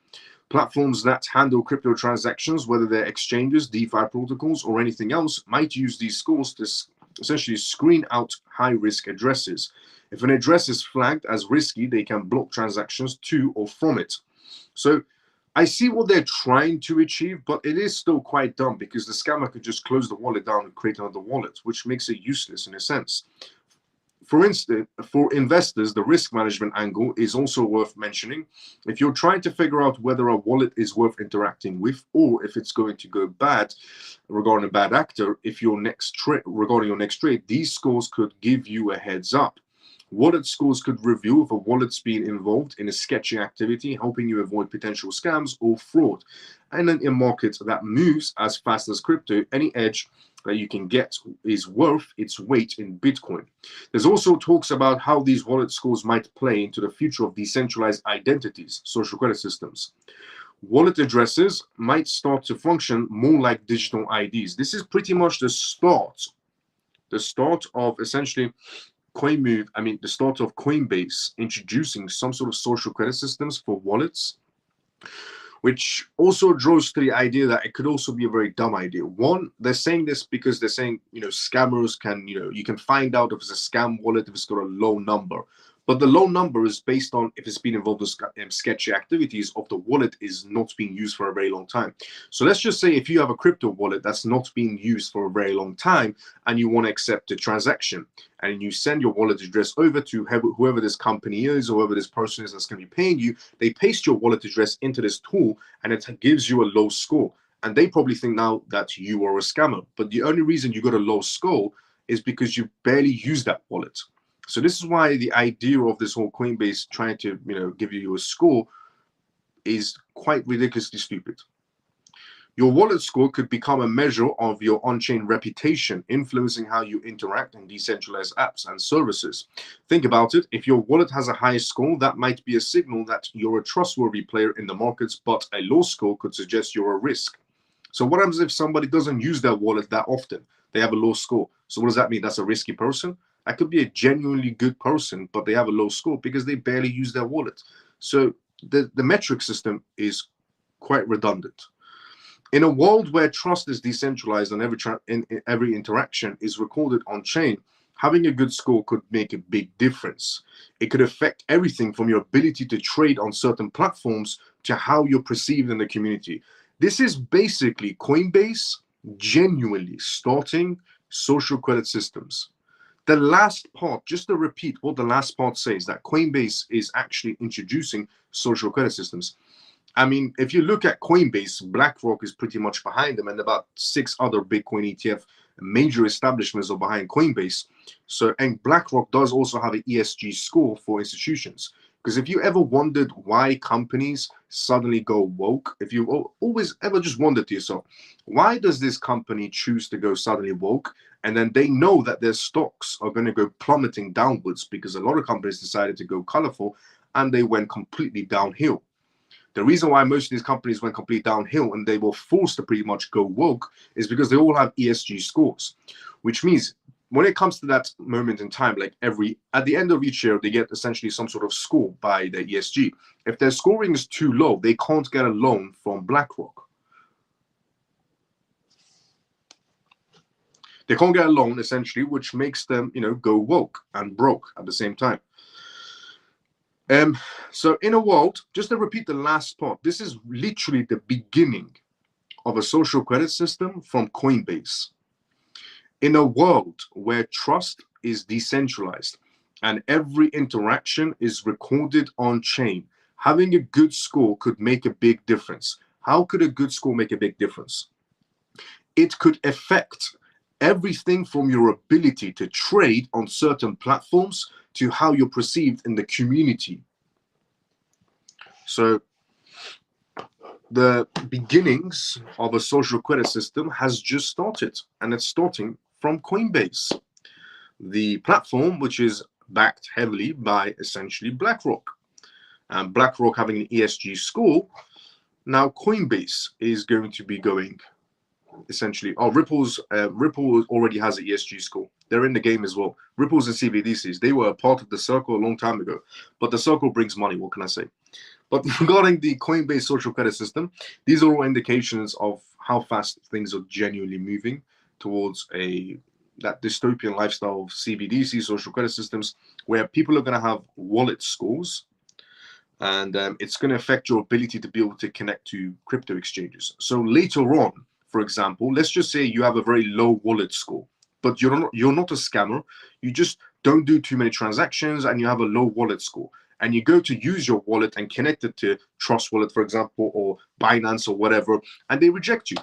Platforms that handle crypto transactions, whether they're exchanges, DeFi protocols, or anything else, might use these scores to essentially screen out high-risk addresses. If an address is flagged as risky, they can block transactions to or from it. So I see what they're trying to achieve, but it is still quite dumb because the scammer could just close the wallet down and create another wallet, which makes it useless in a sense. For instance, for investors, the risk management angle is also worth mentioning. If you're trying to figure out whether a wallet is worth interacting with or if it's going to go bad regarding a bad actor, regarding your next trade, these scores could give you a heads up. Wallet scores could reveal if a wallet's been involved in a sketchy activity, helping you avoid potential scams or fraud. And then in markets that moves as fast as crypto, any edge that you can get is worth its weight in Bitcoin. There's also talks about how these wallet scores might play into the future of decentralized identities, social credit systems. Wallet addresses might start to function more like digital IDs. This is pretty much the start of essentially the start of Coinbase introducing some sort of social credit systems for wallets, which also draws to the idea that it could also be a very dumb idea. One, they're saying this because they're saying, scammers can, you can find out if it's a scam wallet if it's got a low number. But the low number is based on if it's been involved in sketchy activities of the wallet is not being used for a very long time. So let's just say if you have a crypto wallet that's not being used for a very long time and you want to accept a transaction and you send your wallet address over to whoever this company is or whoever this person is that's going to be paying you, they paste your wallet address into this tool and it gives you a low score. And they probably think now that you are a scammer. But the only reason you got a low score is because you barely use that wallet. So this is why the idea of this whole Coinbase trying to, give you a score is quite ridiculously stupid. Your wallet score could become a measure of your on-chain reputation, influencing how you interact in decentralized apps and services. Think about it. If your wallet has a high score, that might be a signal that you're a trustworthy player in the markets, but a low score could suggest you're a risk. So what happens if somebody doesn't use their wallet that often? They have a low score. So what does that mean? That's a risky person? That could be a genuinely good person, but they have a low score because they barely use their wallet. So the metric system is quite redundant. In a world where trust is decentralized and every interaction is recorded on chain, having a good score could make a big difference. It could affect everything from your ability to trade on certain platforms to how you're perceived in the community. This is basically Coinbase genuinely starting social credit systems. The last part, just to repeat what the last part says, that Coinbase is actually introducing social credit systems. I mean, if you look at Coinbase, BlackRock is pretty much behind them, and about 6 other Bitcoin ETF major establishments are behind Coinbase. So, and BlackRock does also have an ESG score for institutions. Because if you ever wondered why companies suddenly go woke, if you always ever just wondered to yourself, why does this company choose to go suddenly woke? And then they know that their stocks are going to go plummeting downwards because a lot of companies decided to go colorful and they went completely downhill. The reason why most of these companies went completely downhill and they were forced to pretty much go woke is because they all have ESG scores, which means when it comes to that moment in time, like at the end of each year, they get essentially some sort of score by the ESG. If their scoring is too low, they can't get a loan from BlackRock. They can't get a loan, essentially, which makes them, go woke and broke at the same time. So in a world, just to repeat the last part, this is literally the beginning of a social credit system from Coinbase. In a world where trust is decentralized and every interaction is recorded on chain, having a good score could make a big difference. How could a good score make a big difference? It could affect everything from your ability to trade on certain platforms to how you're perceived in the community. So the beginnings of a social credit system has just started, and it's starting from Coinbase, the platform which is backed heavily by essentially BlackRock. And BlackRock having an ESG score, now Coinbase is going to be going essentially. Ripple already has an ESG score. They're in the game as well. Ripples and CBDCs, they were a part of the circle a long time ago, but the circle brings money. What can I say? But regarding the Coinbase social credit system, these are all indications of how fast things are genuinely moving towards that dystopian lifestyle of CBDC, social credit systems, where people are going to have wallet scores, and it's going to affect your ability to be able to connect to crypto exchanges. So later on, for example, let's just say you have a very low wallet score, but you're not a scammer. You just don't do too many transactions, and you have a low wallet score. And you go to use your wallet and connect it to Trust Wallet, for example, or Binance or whatever, and they reject you.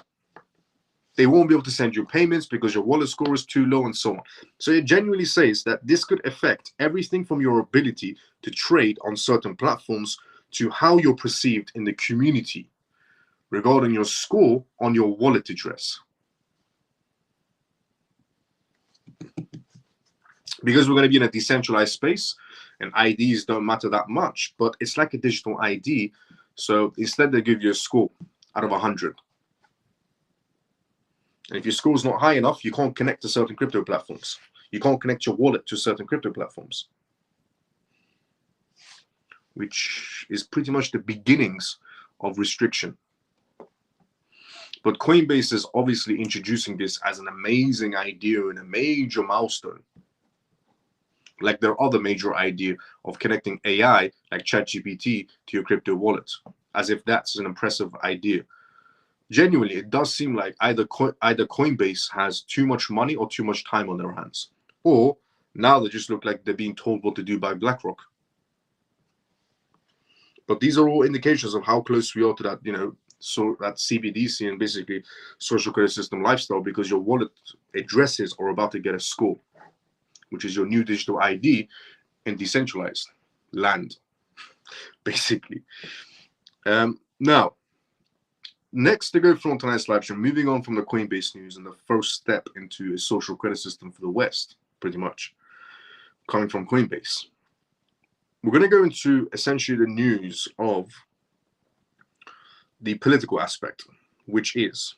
They won't be able to send you payments because your wallet score is too low and so on. So it genuinely says that this could affect everything from your ability to trade on certain platforms to how you're perceived in the community regarding your score on your wallet address. Because we're going to be in a decentralized space and IDs don't matter that much, but it's like a digital ID. So instead they give you a score out of 100. And if your score is not high enough, you can't connect to certain crypto platforms. You can't connect your wallet to certain crypto platforms, which is pretty much the beginnings of restriction. But Coinbase is obviously introducing this as an amazing idea and a major milestone. Like their other major idea of connecting AI, like ChatGPT, to your crypto wallet, as if that's an impressive idea. Genuinely, it does seem like either Coinbase has too much money or too much time on their hands, or now they just look like they're being told what to do by BlackRock. But these are all indications of how close we are to that, so that CBDC and basically social credit system lifestyle, because your wallet addresses are about to get a score, which is your new digital ID in decentralized land, basically. Now, next to go through on tonight's live stream, moving on from the Coinbase news and the first step into a social credit system for the West, pretty much, coming from Coinbase. We're going to go into essentially the news of the political aspect, which is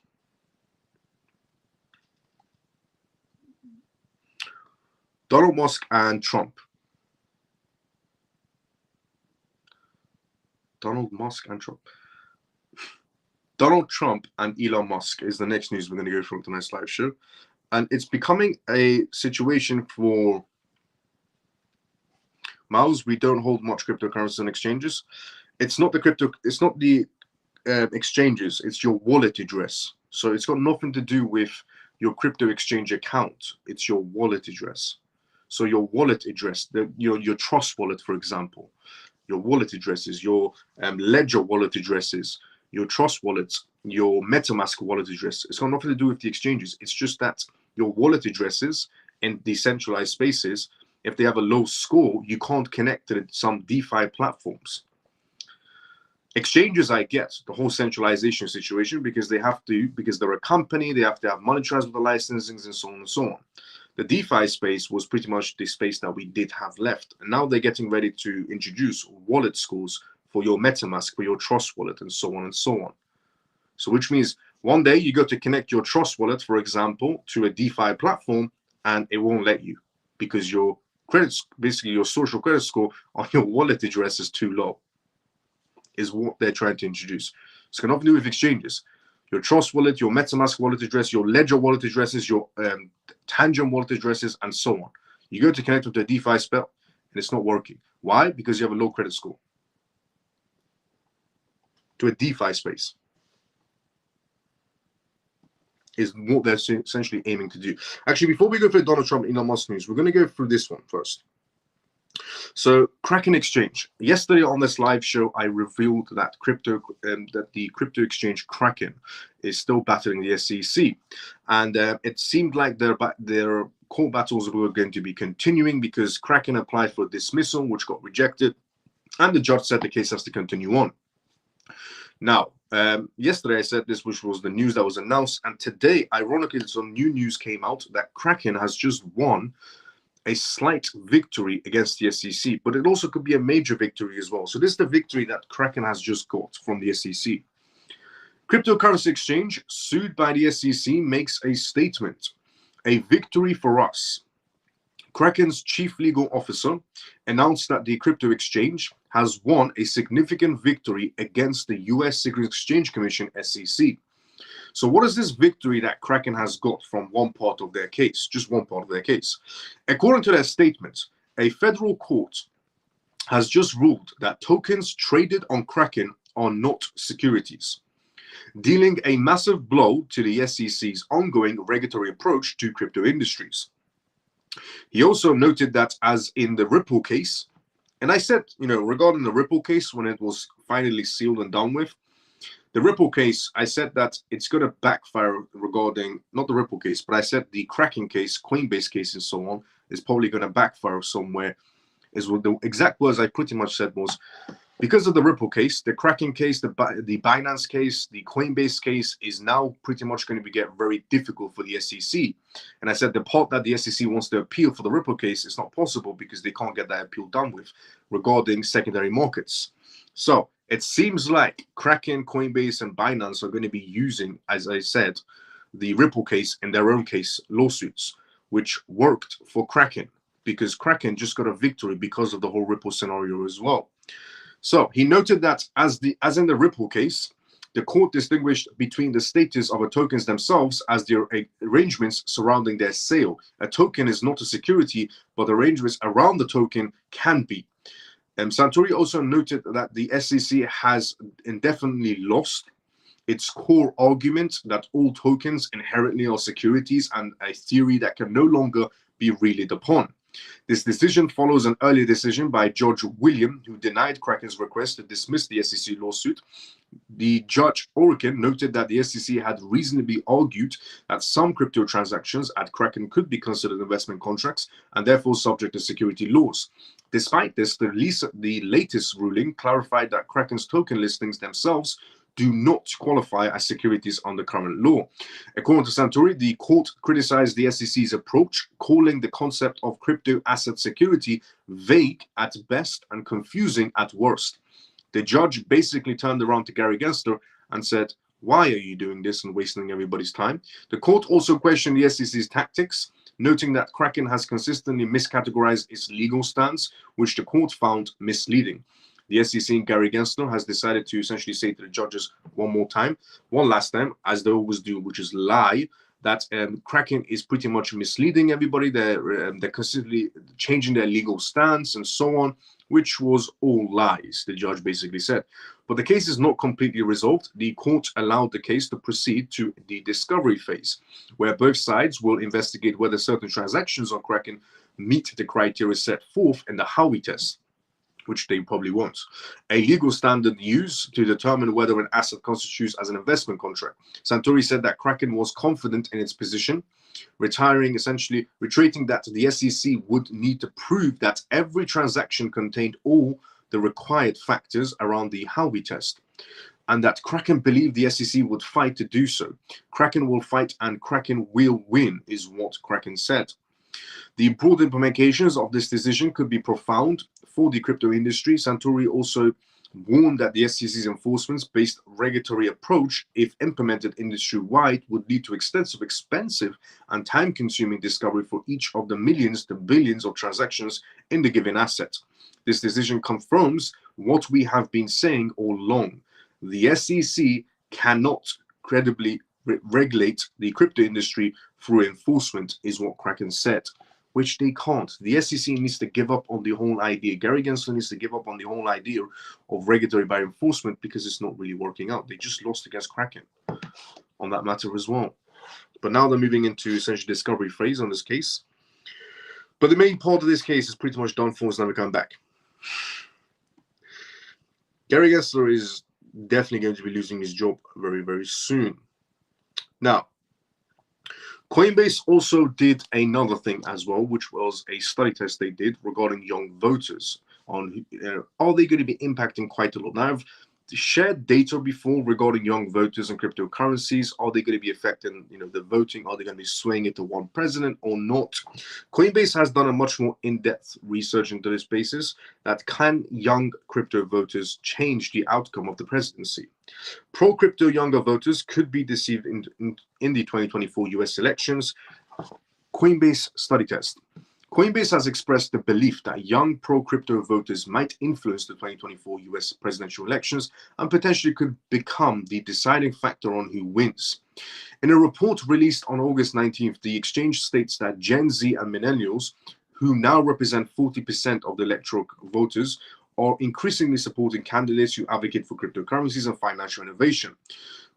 Donald Musk and Trump. Donald Trump and Elon Musk is the next news we're going to go through tonight's live show. And it's becoming a situation for Miles. We don't hold much cryptocurrency and exchanges. It's not the exchanges, it's your wallet address. So it's got nothing to do with your crypto exchange account. It's your wallet address. So your wallet address, your Trust wallet, for example, your wallet addresses, your Ledger wallet addresses, your Trust wallets, your MetaMask wallet address. It's got nothing to do with the exchanges. It's just that your wallet addresses in decentralized spaces, if they have a low score, you can't connect to some DeFi platforms. Exchanges, I get the whole centralization situation because they're a company, they have to have money transfer the licensings and so on and so on. The DeFi space was pretty much the space that we did have left. And now they're getting ready to introduce wallet scores for your MetaMask, for your Trust wallet, and so on and so on. So which means one day you go to connect your Trust wallet, for example, to a DeFi platform, and it won't let you because your credits, basically your social credit score on your wallet address is too low, is what they're trying to introduce. It's got nothing to do with exchanges. Your Trust wallet, your MetaMask wallet address, your Ledger wallet addresses, your Tangent wallet addresses, and so on. You go to connect with the DeFi spell, and it's not working. Why? Because you have a low credit score to a DeFi space. Is what they're essentially aiming to do. Actually, before we go through Donald Trump and Elon Musk news, we're going to go through this one first. So, Kraken Exchange. Yesterday on this live show, I revealed that the crypto exchange Kraken is still battling the SEC, and it seemed like their court battles were going to be continuing because Kraken applied for dismissal, which got rejected, and the judge said the case has to continue on. Now, yesterday I said this, which was the news that was announced, and today, ironically, some new news came out that Kraken has just won a slight victory against the SEC, but it also could be a major victory as well. So this is the victory that Kraken has just got from the SEC. Cryptocurrency exchange sued by the SEC makes a statement. A victory for us. Kraken's chief legal officer announced that the crypto exchange has won a significant victory against the U.S. Securities Exchange Commission, SEC. So what is this victory that Kraken has got from one part of their case, just one part of their case? According to their statement, a federal court has just ruled that tokens traded on Kraken are not securities, dealing a massive blow to the SEC's ongoing regulatory approach to crypto industries. He also noted that as in the Ripple case, and I said, regarding the Ripple case, when it was finally sealed and done with, The Ripple case, I said that it's going to backfire regarding, not the Ripple case, but I said the Kraken case, Coinbase case, and so on is probably going to backfire somewhere. Is what the exact words I pretty much said was, because of the Ripple case, the Kraken case, the Binance case, the Coinbase case is now pretty much going to get very difficult for the SEC. And I said the part that the SEC wants to appeal for the Ripple case is not possible because they can't get that appeal done with regarding secondary markets. So it seems like Kraken, Coinbase, and Binance are going to be using, as I said, the Ripple case in their own case lawsuits, which worked for Kraken because Kraken just got a victory because of the whole Ripple scenario as well. So he noted that as in the Ripple case, the court distinguished between the status of the tokens themselves as their arrangements surrounding their sale. A token is not a security, but arrangements around the token can be. Santori also noted that the SEC has indefinitely lost its core argument that all tokens inherently are securities and a theory that can no longer be relied upon. This decision follows an earlier decision by Judge William, who denied Kraken's request to dismiss the SEC lawsuit. The Judge Orkin noted that the SEC had reasonably argued that some crypto transactions at Kraken could be considered investment contracts and therefore subject to security laws. Despite this, the latest ruling clarified that Kraken's token listings themselves do not qualify as securities under current law. According to Santori, the court criticized the SEC's approach, calling the concept of crypto asset security vague at best and confusing at worst. The judge basically turned around to Gary Gensler and said, "Why are you doing this and wasting everybody's time?" The court also questioned the SEC's tactics, noting that Kraken has consistently miscategorized its legal stance, which the court found misleading. The SEC and Gary Gensler has decided to essentially say to the judges one last time, as they always do, which is lie, that Kraken is pretty much misleading everybody. They're consistently changing their legal stance and so on, which was all lies, the judge basically said. But the case is not completely resolved. The court allowed the case to proceed to the discovery phase, where both sides will investigate whether certain transactions on Kraken meet the criteria set forth in the Howey test, which they probably won't. A legal standard used to determine whether an asset constitutes as an investment contract. Santori said that Kraken was confident in its position, reiterating that the SEC would need to prove that every transaction contained all the required factors around the Howey test, and that Kraken believed the SEC would fight to do so. Kraken will fight and Kraken will win, is what Kraken said. The broad implications of this decision could be profound for the crypto industry. Santori also warned that the SEC's enforcement-based regulatory approach, if implemented industry-wide, would lead to extensive, expensive, and time-consuming discovery for each of the millions to billions of transactions in the given asset. This decision confirms what we have been saying all along. The SEC cannot credibly regulate the crypto industry through enforcement, is what Kraken said, which they can't. The SEC needs to give up on the whole idea. Gary Gensler needs to give up on the whole idea of regulatory by enforcement because it's not really working out. They just lost against Kraken on that matter as well. But now they're moving into essentially discovery phase on this case. But the main part of this case is pretty much done for. It's never come back. Gary Gensler is definitely going to be losing his job very, very soon. Now, Coinbase also did another thing as well, which was a study test they did regarding young voters on are they going to be impacting quite a lot. Now, I've shared data before regarding young voters and cryptocurrencies. Are they going to be affecting the voting? Are they going to be swaying it to one president or not? Coinbase has done a much more in-depth research into this basis that can young crypto voters change the outcome of the presidency. Pro-crypto younger voters could be deceived in the 2024 US elections. Coinbase study test. Coinbase has expressed the belief that young pro-crypto voters might influence the 2024 US presidential elections and potentially could become the deciding factor on who wins. In a report released on August 19th, the exchange states that Gen Z and millennials, who now represent 40% of the electoral voters, are increasingly supporting candidates who advocate for cryptocurrencies and financial innovation.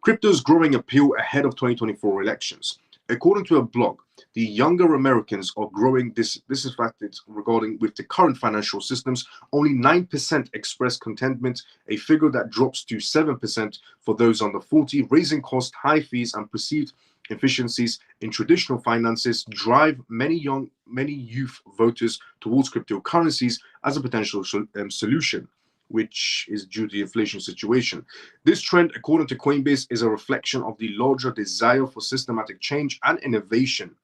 Crypto's growing appeal ahead of 2024 elections. According to a blog, The younger Americans are growing dissatisfied regarding with the current financial systems. Only 9% express contentment, a figure that drops to 7% for those under 40. Raising costs, high fees, and perceived inefficiencies in traditional finances drive many youth voters towards cryptocurrencies as a potential solution, which is due to the inflation situation. This trend, according to Coinbase, is a reflection of the larger desire for systematic change and innovation,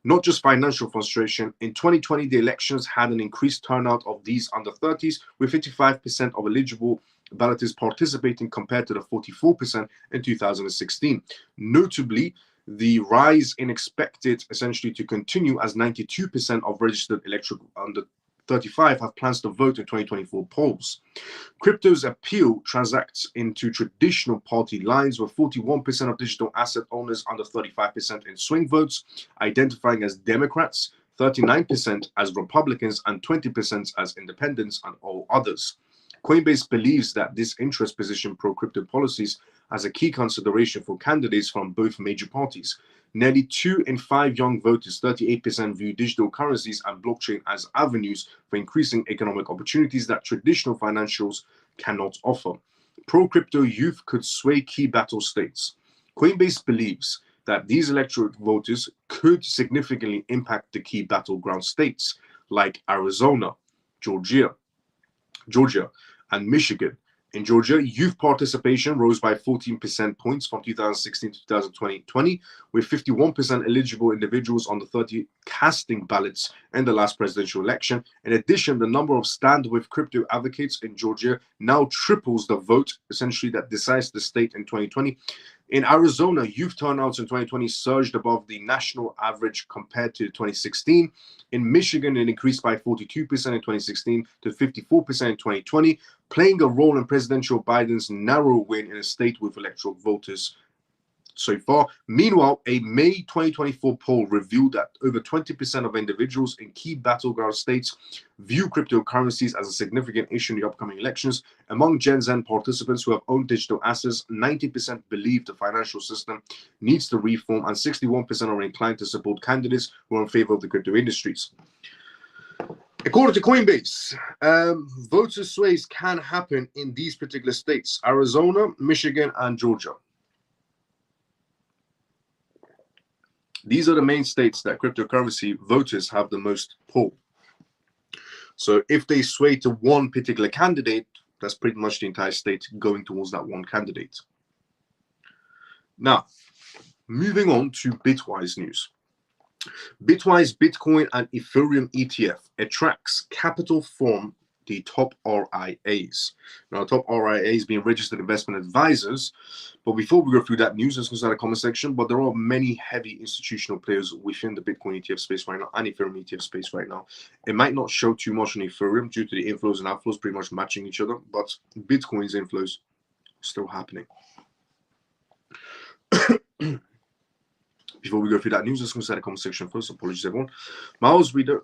not just financial frustration. In 2020, the elections had an increased turnout of these under 30s, with 55% of eligible ballots participating compared to the 44% in 2016. Notably, the rise in expected essentially to continue, as 92% of registered electorate under 35 have plans to vote in 2024 polls. Crypto's appeal transacts into traditional party lines, with 41% of digital asset owners under 35% in swing votes, identifying as Democrats, 39% as Republicans, and 20% as independents, and all others. Coinbase believes that this interest position pro-crypto policies as a key consideration for candidates from both major parties. Nearly 2 in 5 young voters, 38%, view digital currencies and blockchain as avenues for increasing economic opportunities that traditional financials cannot offer. Pro-crypto youth could sway key battle states. Coinbase believes that these electorate voters could significantly impact the key battleground states like Arizona, Georgia, and Michigan. In Georgia, youth participation rose by 14% points from 2016 to 2020, with 51% eligible individuals under 30 casting ballots in the last presidential election. In addition, the number of Stand With Crypto advocates in Georgia now triples the vote, essentially, that decides the state in 2020. In Arizona, youth turnouts in 2020 surged above the national average compared to 2016. In Michigan, it increased by 42% in 2016 to 54% in 2020, playing a role in Presidential Biden's narrow win in a state with electoral voters so far. Meanwhile, a May 2024 poll revealed that over 20% of individuals in key battleground states view cryptocurrencies as a significant issue in the upcoming elections. Among Gen Z participants who have owned digital assets, 90% believe the financial system needs to reform, and 61% are inclined to support candidates who are in favor of the crypto industries. According to Coinbase, voter sways can happen in these particular states: Arizona, Michigan, and Georgia. These are the main states that cryptocurrency voters have the most pull. So if they sway to one particular candidate, that's pretty much the entire state going towards that one candidate. Now, moving on to Bitwise news. Bitwise Bitcoin and Ethereum ETF attracts capital from the top RIAs. Now, top RIAs being registered investment advisors. But before we go through that news, let's go to the comment section. But there are many heavy institutional players within the Bitcoin ETF space right now and Ethereum ETF space right now. It might not show too much on Ethereum due to the inflows and outflows pretty much matching each other, but Bitcoin's inflows are still happening. Before we go through that news, let's go to the comment section first. Apologies, everyone. Miles, reader,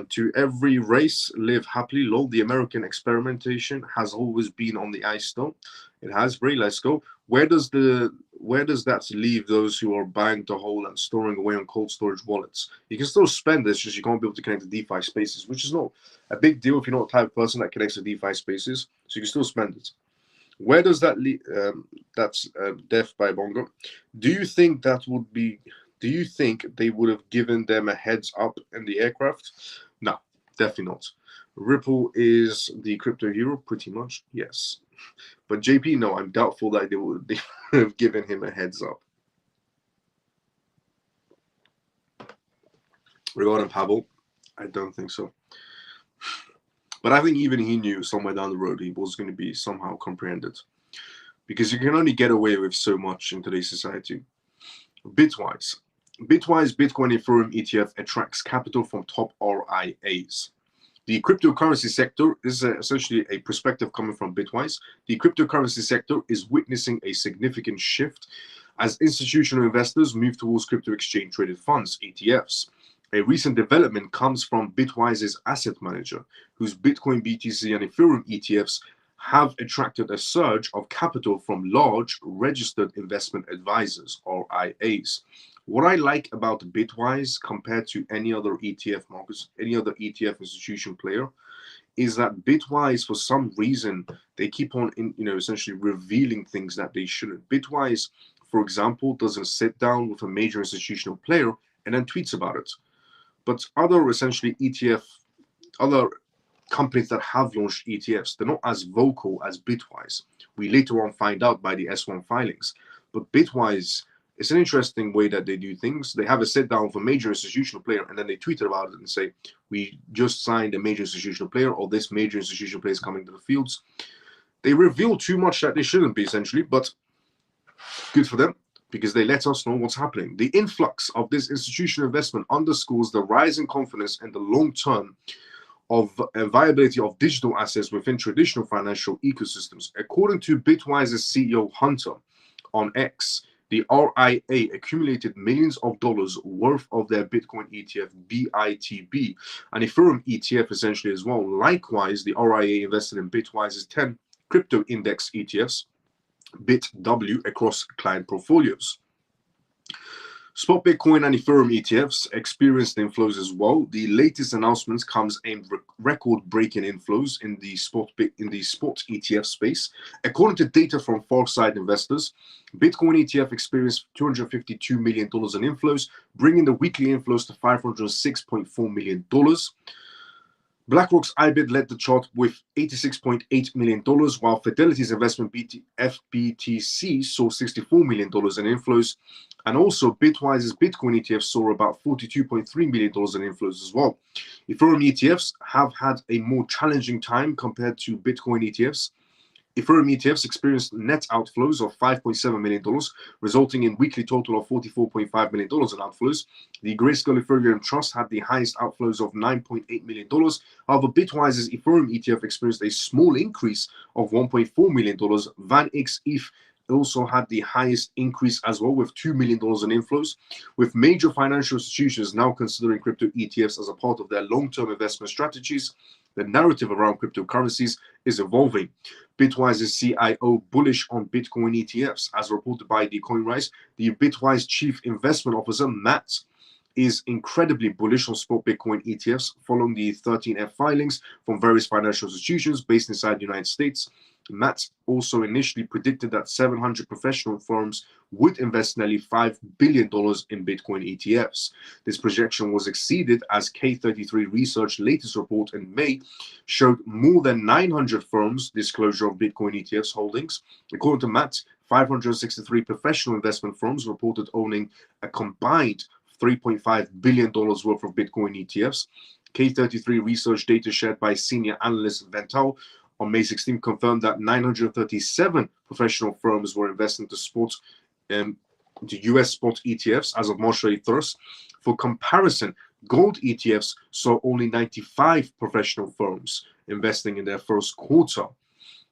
to every race, live happily. Lol, the American experimentation has always been on the ice, though. It has. Very, let's go. Where does that leave those who are buying to hold and storing away on cold storage wallets? You can still spend this, just you can't be able to connect to DeFi spaces, which is not a big deal if you're not the type of person that connects to DeFi spaces. So you can still spend it. Where does that lead? That's Death by Bongo. Do you think they would have given them a heads up in the aircraft? No, definitely not. Ripple is the crypto hero, pretty much, yes. But JP, no, I'm doubtful that they would have given him a heads up. Regarding Pavel, I don't think so. But I think even he knew somewhere down the road he was going to be somehow comprehended. Because you can only get away with so much in today's society. Bitwise. Bitwise Bitcoin Ethereum ETF attracts capital from top RIAs. The cryptocurrency sector is essentially a perspective coming from Bitwise. The cryptocurrency sector is witnessing a significant shift as institutional investors move towards crypto exchange traded funds, ETFs. A recent development comes from Bitwise's asset manager, whose Bitcoin, BTC, and Ethereum ETFs have attracted a surge of capital from large registered investment advisors, RIAs. What I like about Bitwise compared to any other ETF markets, any other ETF institution player, is that Bitwise, for some reason, they keep on, essentially revealing things that they shouldn't. Bitwise, for example, doesn't sit down with a major institutional player and then tweets about it. But other essentially other companies that have launched ETFs, they're not as vocal as Bitwise. We later on find out by the S1 filings. But Bitwise, it's an interesting way that they do things. They have a sit down with a major institutional player and then they tweet about it and say, we just signed a major institutional player, or this major institutional player is coming to the fields. They reveal too much that they shouldn't be, essentially, but good for them, because they let us know what's happening. The influx of this institutional investment underscores the rising confidence in the long-term of viability of digital assets within traditional financial ecosystems. According to Bitwise's CEO Hunter on X, the RIA accumulated millions of dollars worth of their Bitcoin ETF, BITB, and Ethereum ETF essentially as well. Likewise, the RIA invested in Bitwise's 10 crypto index ETFs, BitW, across client portfolios. Spot Bitcoin and Ethereum ETFs experienced inflows as well. The latest announcements comes in record-breaking inflows in the spot ETF space. According to data from Farsight Investors, Bitcoin ETF experienced $252 million in inflows, bringing the weekly inflows to $506.4 million. BlackRock's IBIT led the chart with $86.8 million, while Fidelity's investment FBTC saw $64 million in inflows. And also, Bitwise's Bitcoin ETF saw about $42.3 million in inflows as well. Ethereum ETFs have had a more challenging time compared to Bitcoin ETFs. Ethereum ETFs experienced net outflows of $5.7 million, resulting in weekly total of $44.5 million in outflows. The Grayscale Ethereum Trust had the highest outflows of $9.8 million. However, Bitwise's Ethereum ETF experienced a small increase of $1.4 million. VanEck ETH also had the highest increase as well, with $2 million in inflows. With major financial institutions now considering crypto ETFs as a part of their long-term investment strategies, the narrative around cryptocurrencies is evolving. Bitwise's CIO bullish on Bitcoin ETFs. As reported by the CoinRise, the Bitwise Chief Investment Officer, Matt, is incredibly bullish on spot Bitcoin ETFs following the 13F filings from various financial institutions based inside the United States. Matt also initially predicted that 700 professional firms would invest nearly $5 billion in Bitcoin ETFs. This projection was exceeded as K33 Research latest report in May showed more than 900 firms' disclosure of Bitcoin ETFs holdings. According to Matt, 563 professional investment firms reported owning a combined $3.5 billion worth of Bitcoin ETFs. K33 Research data shared by senior analyst Vental on May 16 confirmed that 937 professional firms were investing into US spot ETFs as of March 31st. For comparison, gold ETFs saw only 95 professional firms investing in their first quarter.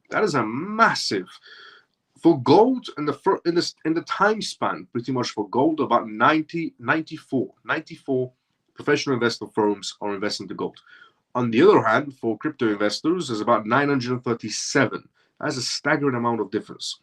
That is a massive. For gold, in the time span, pretty much for gold, about 94 professional investor firms are investing into gold. On the other hand, for crypto investors, there's about 937. That's a staggering amount of difference.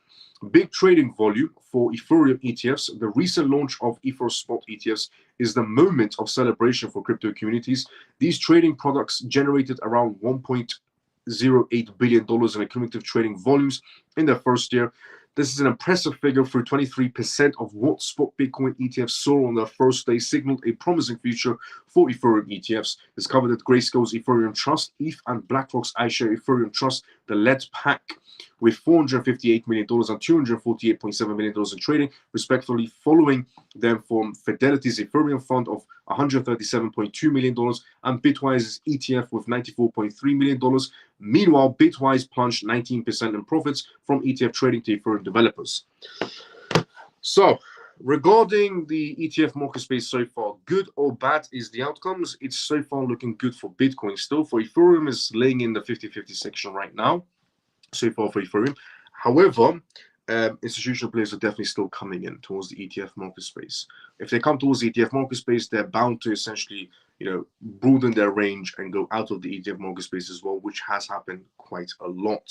Big trading volume for Ethereum ETFs. The recent launch of Ether Spot ETFs is the moment of celebration for crypto communities. These trading products generated around $1.08 billion in cumulative trading volumes in their first year. This is an impressive figure, through 23% of what spot Bitcoin ETFs saw on their first day signaled a promising future for Ethereum ETFs. It's covered at Grayscale's Ethereum Trust, ETH, and BlackRock's iShares Ethereum Trust, the lead pack, with $458 million and $248.7 million in trading, respectively, following them from Fidelity's Ethereum Fund of $137.2 million and Bitwise's ETF with $94.3 million. Meanwhile, Bitwise plunged 19% in profits from ETF trading to Ethereum developers. So, regarding the ETF market space so far, good or bad is the outcomes. It's so far looking good for Bitcoin still. For Ethereum, is laying in the 50-50 section right now, so far for Ethereum. However, institutional players are definitely still coming in towards the ETF market space. If they come towards the ETF market space, they're bound to essentially, broaden their range and go out of the ETF market space as well, which has happened quite a lot.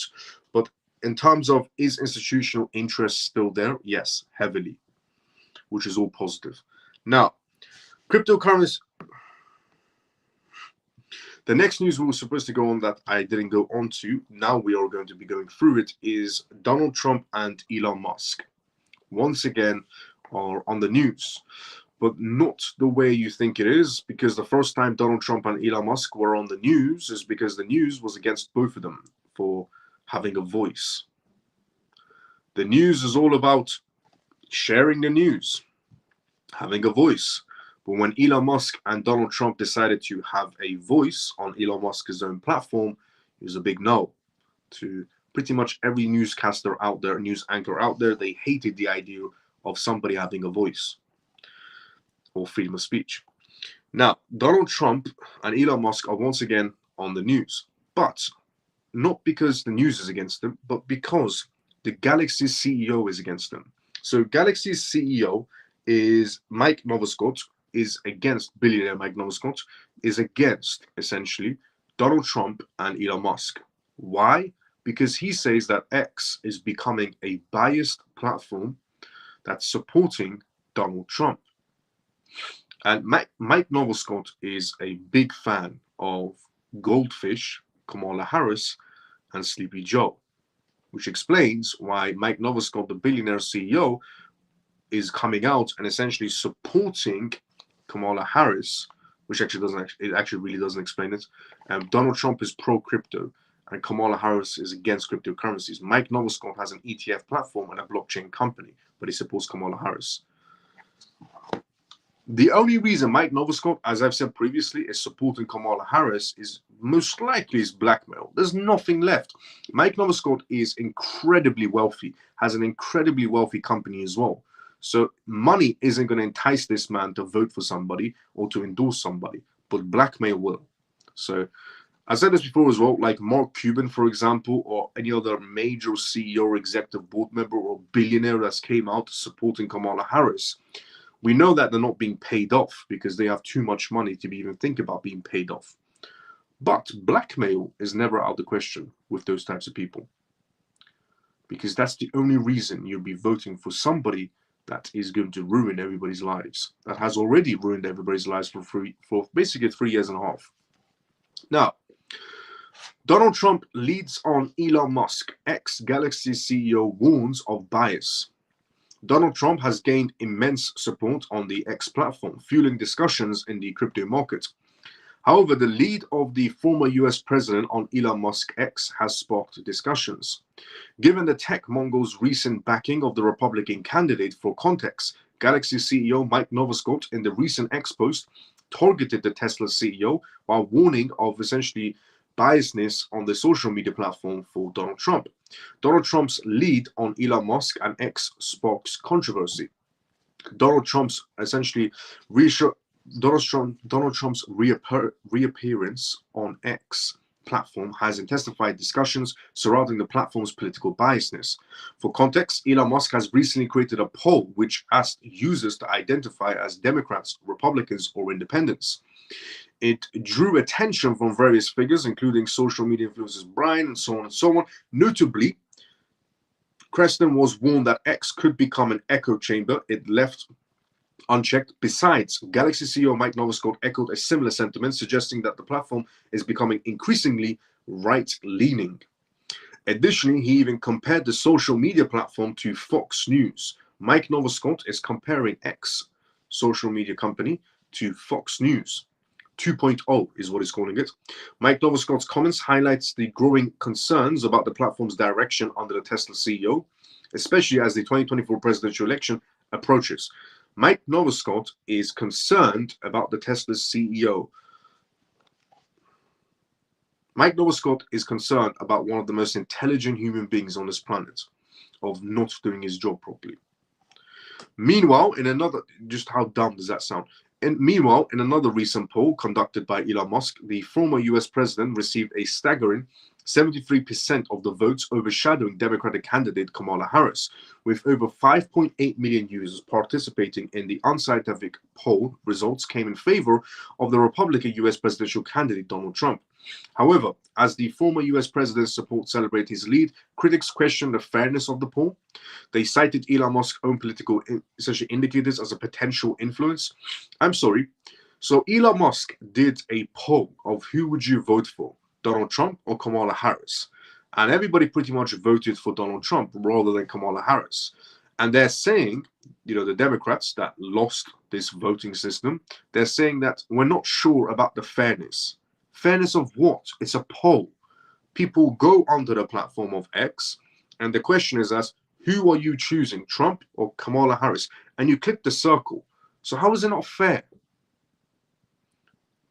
But in terms of, is institutional interest still there? Yes, heavily, which is all positive. Now, cryptocurrency. The next news we were supposed to go on that I didn't go on to, now we are going to be going through it, is Donald Trump and Elon Musk. Once again, are on the news, but not the way you think it is, because the first time Donald Trump and Elon Musk were on the news is because the news was against both of them for having a voice. The news is all about sharing the news, having a voice. But when Elon Musk and Donald Trump decided to have a voice on Elon Musk's own platform, it was a big no to pretty much every newscaster out there, news anchor out there. They hated the idea of somebody having a voice or freedom of speech. Now, Donald Trump and Elon Musk are once again on the news, but not because the news is against them, but because the Galaxy's CEO is against them. So Galaxy's CEO is Mike Novoscott, is against billionaire Mike Novoscott, is against essentially Donald Trump and Elon Musk. Why? Because he says that X is becoming a biased platform that's supporting Donald Trump. And Mike Novoscott is a big fan of Goldfish, Kamala Harris, and Sleepy Joe, which explains why Mike Novoscott, the billionaire CEO, is coming out and essentially supporting Kamala Harris, which actually really doesn't explain it. Donald Trump is pro-crypto, and Kamala Harris is against cryptocurrencies. Mike Novoscott has an ETF platform and a blockchain company, but he supports Kamala Harris. The only reason Mike Novoscott, as I've said previously, is supporting Kamala Harris is most likely is blackmail. There's nothing left. Mike Novoscott is incredibly wealthy, has an incredibly wealthy company as well. So money isn't going to entice this man to vote for somebody or to endorse somebody, but blackmail will. So I said this before as well, like Mark Cuban, for example, or any other major CEO or executive board member or billionaire that's came out supporting Kamala Harris. We know that they're not being paid off because they have too much money to even think about being paid off. But blackmail is never out of the question with those types of people, because that's the only reason you'll be voting for somebody that is going to ruin everybody's lives, that has already ruined everybody's lives for basically 3.5 years. Now, Donald Trump leads on Elon Musk. Ex-Galaxy CEO warns of bias. Donald Trump has gained immense support on the X platform, fueling discussions in the crypto market. However, the lead of the former US president on Elon Musk X has sparked discussions. Given the tech mongol's recent backing of the Republican candidate, for context, Galaxy CEO Mike Novoscott in the recent X post targeted the Tesla CEO while warning of essentially biasness on the social media platform for Donald Trump. Donald Trump's lead on Elon Musk and X sparks controversy. Donald Trump's reappearance on X platform has intensified discussions surrounding the platform's political biasness. For context, Elon Musk has recently created a poll which asked users to identify as Democrats, Republicans, or Independents. It drew attention from various figures, including social media influencers Brian and so on and so on. Notably, Creston was warned that X could become an echo chamber. It left unchecked. Besides, Galaxy CEO Mike Novoscott echoed a similar sentiment, suggesting that the platform is becoming increasingly right-leaning. Additionally, he even compared the social media platform to Fox News. Mike Novoscott is comparing X, social media company, to Fox News 2.0 is what he's calling it. Mike Novoscott's comments highlights the growing concerns about the platform's direction under the Tesla CEO, especially as the 2024 presidential election approaches. Mike Novoscott is concerned about the Tesla CEO. Mike Novoscott is concerned about one of the most intelligent human beings on this planet of not doing his job properly. Meanwhile, in another, just how dumb does that sound? Meanwhile, in another recent poll conducted by Elon Musk, the former US president received a staggering 73% of the votes overshadowing Democratic candidate Kamala Harris, with over 5.8 million users participating in the unscientific poll. Results came in favor of the Republican US presidential candidate Donald Trump. However, as the former US president's support celebrated his lead, critics questioned the fairness of the poll. They cited Elon Musk's own political essentially indicators as a potential influence. I'm sorry. So Elon Musk did a poll of who would you vote for, Donald Trump or Kamala Harris? And everybody pretty much voted for Donald Trump rather than Kamala Harris. And they're saying, the Democrats that lost this voting system, they're saying that we're not sure about the fairness. Fairness of what? It's a poll. People go onto the platform of X, and the question is asked, who are you choosing, Trump or Kamala Harris? And you click the circle. So how is it not fair?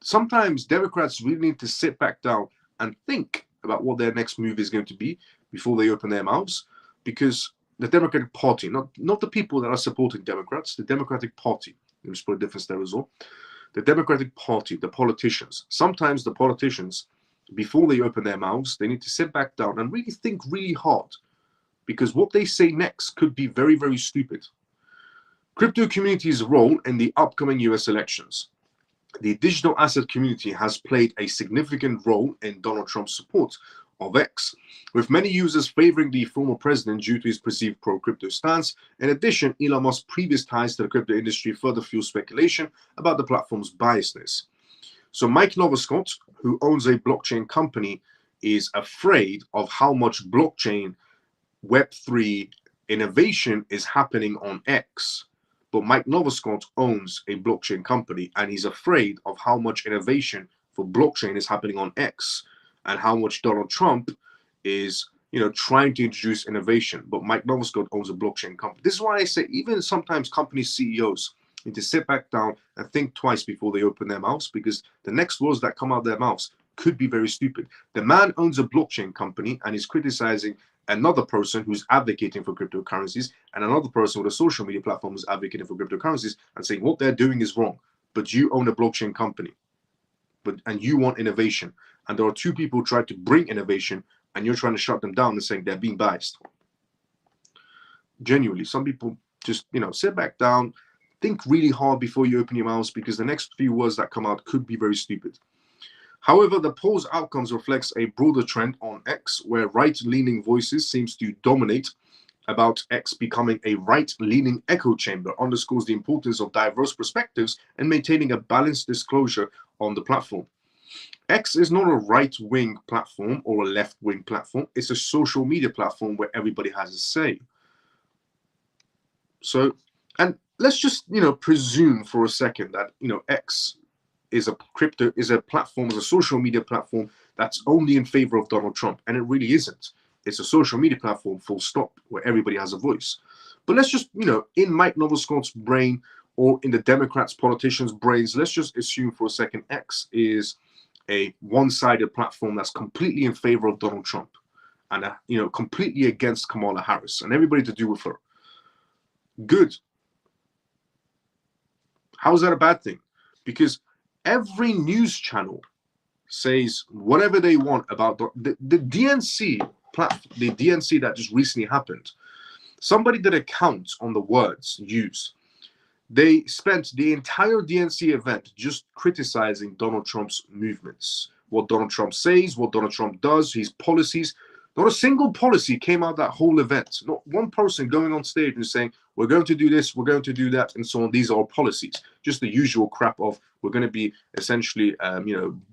Sometimes Democrats really need to sit back down and think about what their next move is going to be before they open their mouths, because the Democratic Party, not the people that are supporting Democrats, the Democratic Party, let me just put a difference there as well. The Democratic Party, the politicians, sometimes the politicians, before they open their mouths, they need to sit back down and really think really hard, because what they say next could be very, very stupid. Crypto community's role in the upcoming US elections. The digital asset community has played a significant role in Donald Trump's support of X, with many users favoring the former president due to his perceived pro-crypto stance. In addition, Elon Musk's previous ties to the crypto industry further fuel speculation about the platform's biasness. So Mike Novoscott, who owns a blockchain company, is afraid of how much blockchain Web3 innovation is happening on X. But Mike Novoscott owns a blockchain company, and he's afraid of how much innovation for blockchain is happening on X, and how much Donald Trump is, trying to introduce innovation. But Mike Novoscott owns a blockchain company. This is why I say even sometimes company CEOs need to sit back down and think twice before they open their mouths, because the next words that come out of their mouths could be very stupid. The man owns a blockchain company and is criticizing another person who's advocating for cryptocurrencies, and another person with a social media platform is advocating for cryptocurrencies and saying what they're doing is wrong. But you own a blockchain company, and you want innovation. And there are two people trying to bring innovation, and you're trying to shut them down and saying they're being biased. Genuinely, some people just, sit back down, think really hard before you open your mouths, because the next few words that come out could be very stupid. However, the poll's outcomes reflects a broader trend on X, where right-leaning voices seems to dominate. About X becoming a right-leaning echo chamber underscores the importance of diverse perspectives and maintaining a balanced disclosure on the platform. X is not a right-wing platform or a left-wing platform. It's a social media platform where everybody has a say. So, and let's just, presume for a second that, X is a platform, is a social media platform that's only in favor of Donald Trump. And it really isn't. It's a social media platform, full stop, where everybody has a voice. But let's just, in Mike Novoscott's brain or in the Democrats' politicians' brains, let's just assume for a second X is a one-sided platform that's completely in favor of Donald Trump and, completely against Kamala Harris and everybody to do with her. Good. How is that a bad thing? Because every news channel says whatever they want about the DNC platform, the DNC that just recently happened. Somebody did a count on the words used. They spent the entire DNC event just criticizing Donald Trump's movements, what Donald Trump says, what Donald Trump does, his policies. Not a single policy came out of that whole event. Not one person going on stage and saying, we're going to do this, we're going to do that, and so on. These are our policies. Just the usual crap of we're going to be essentially,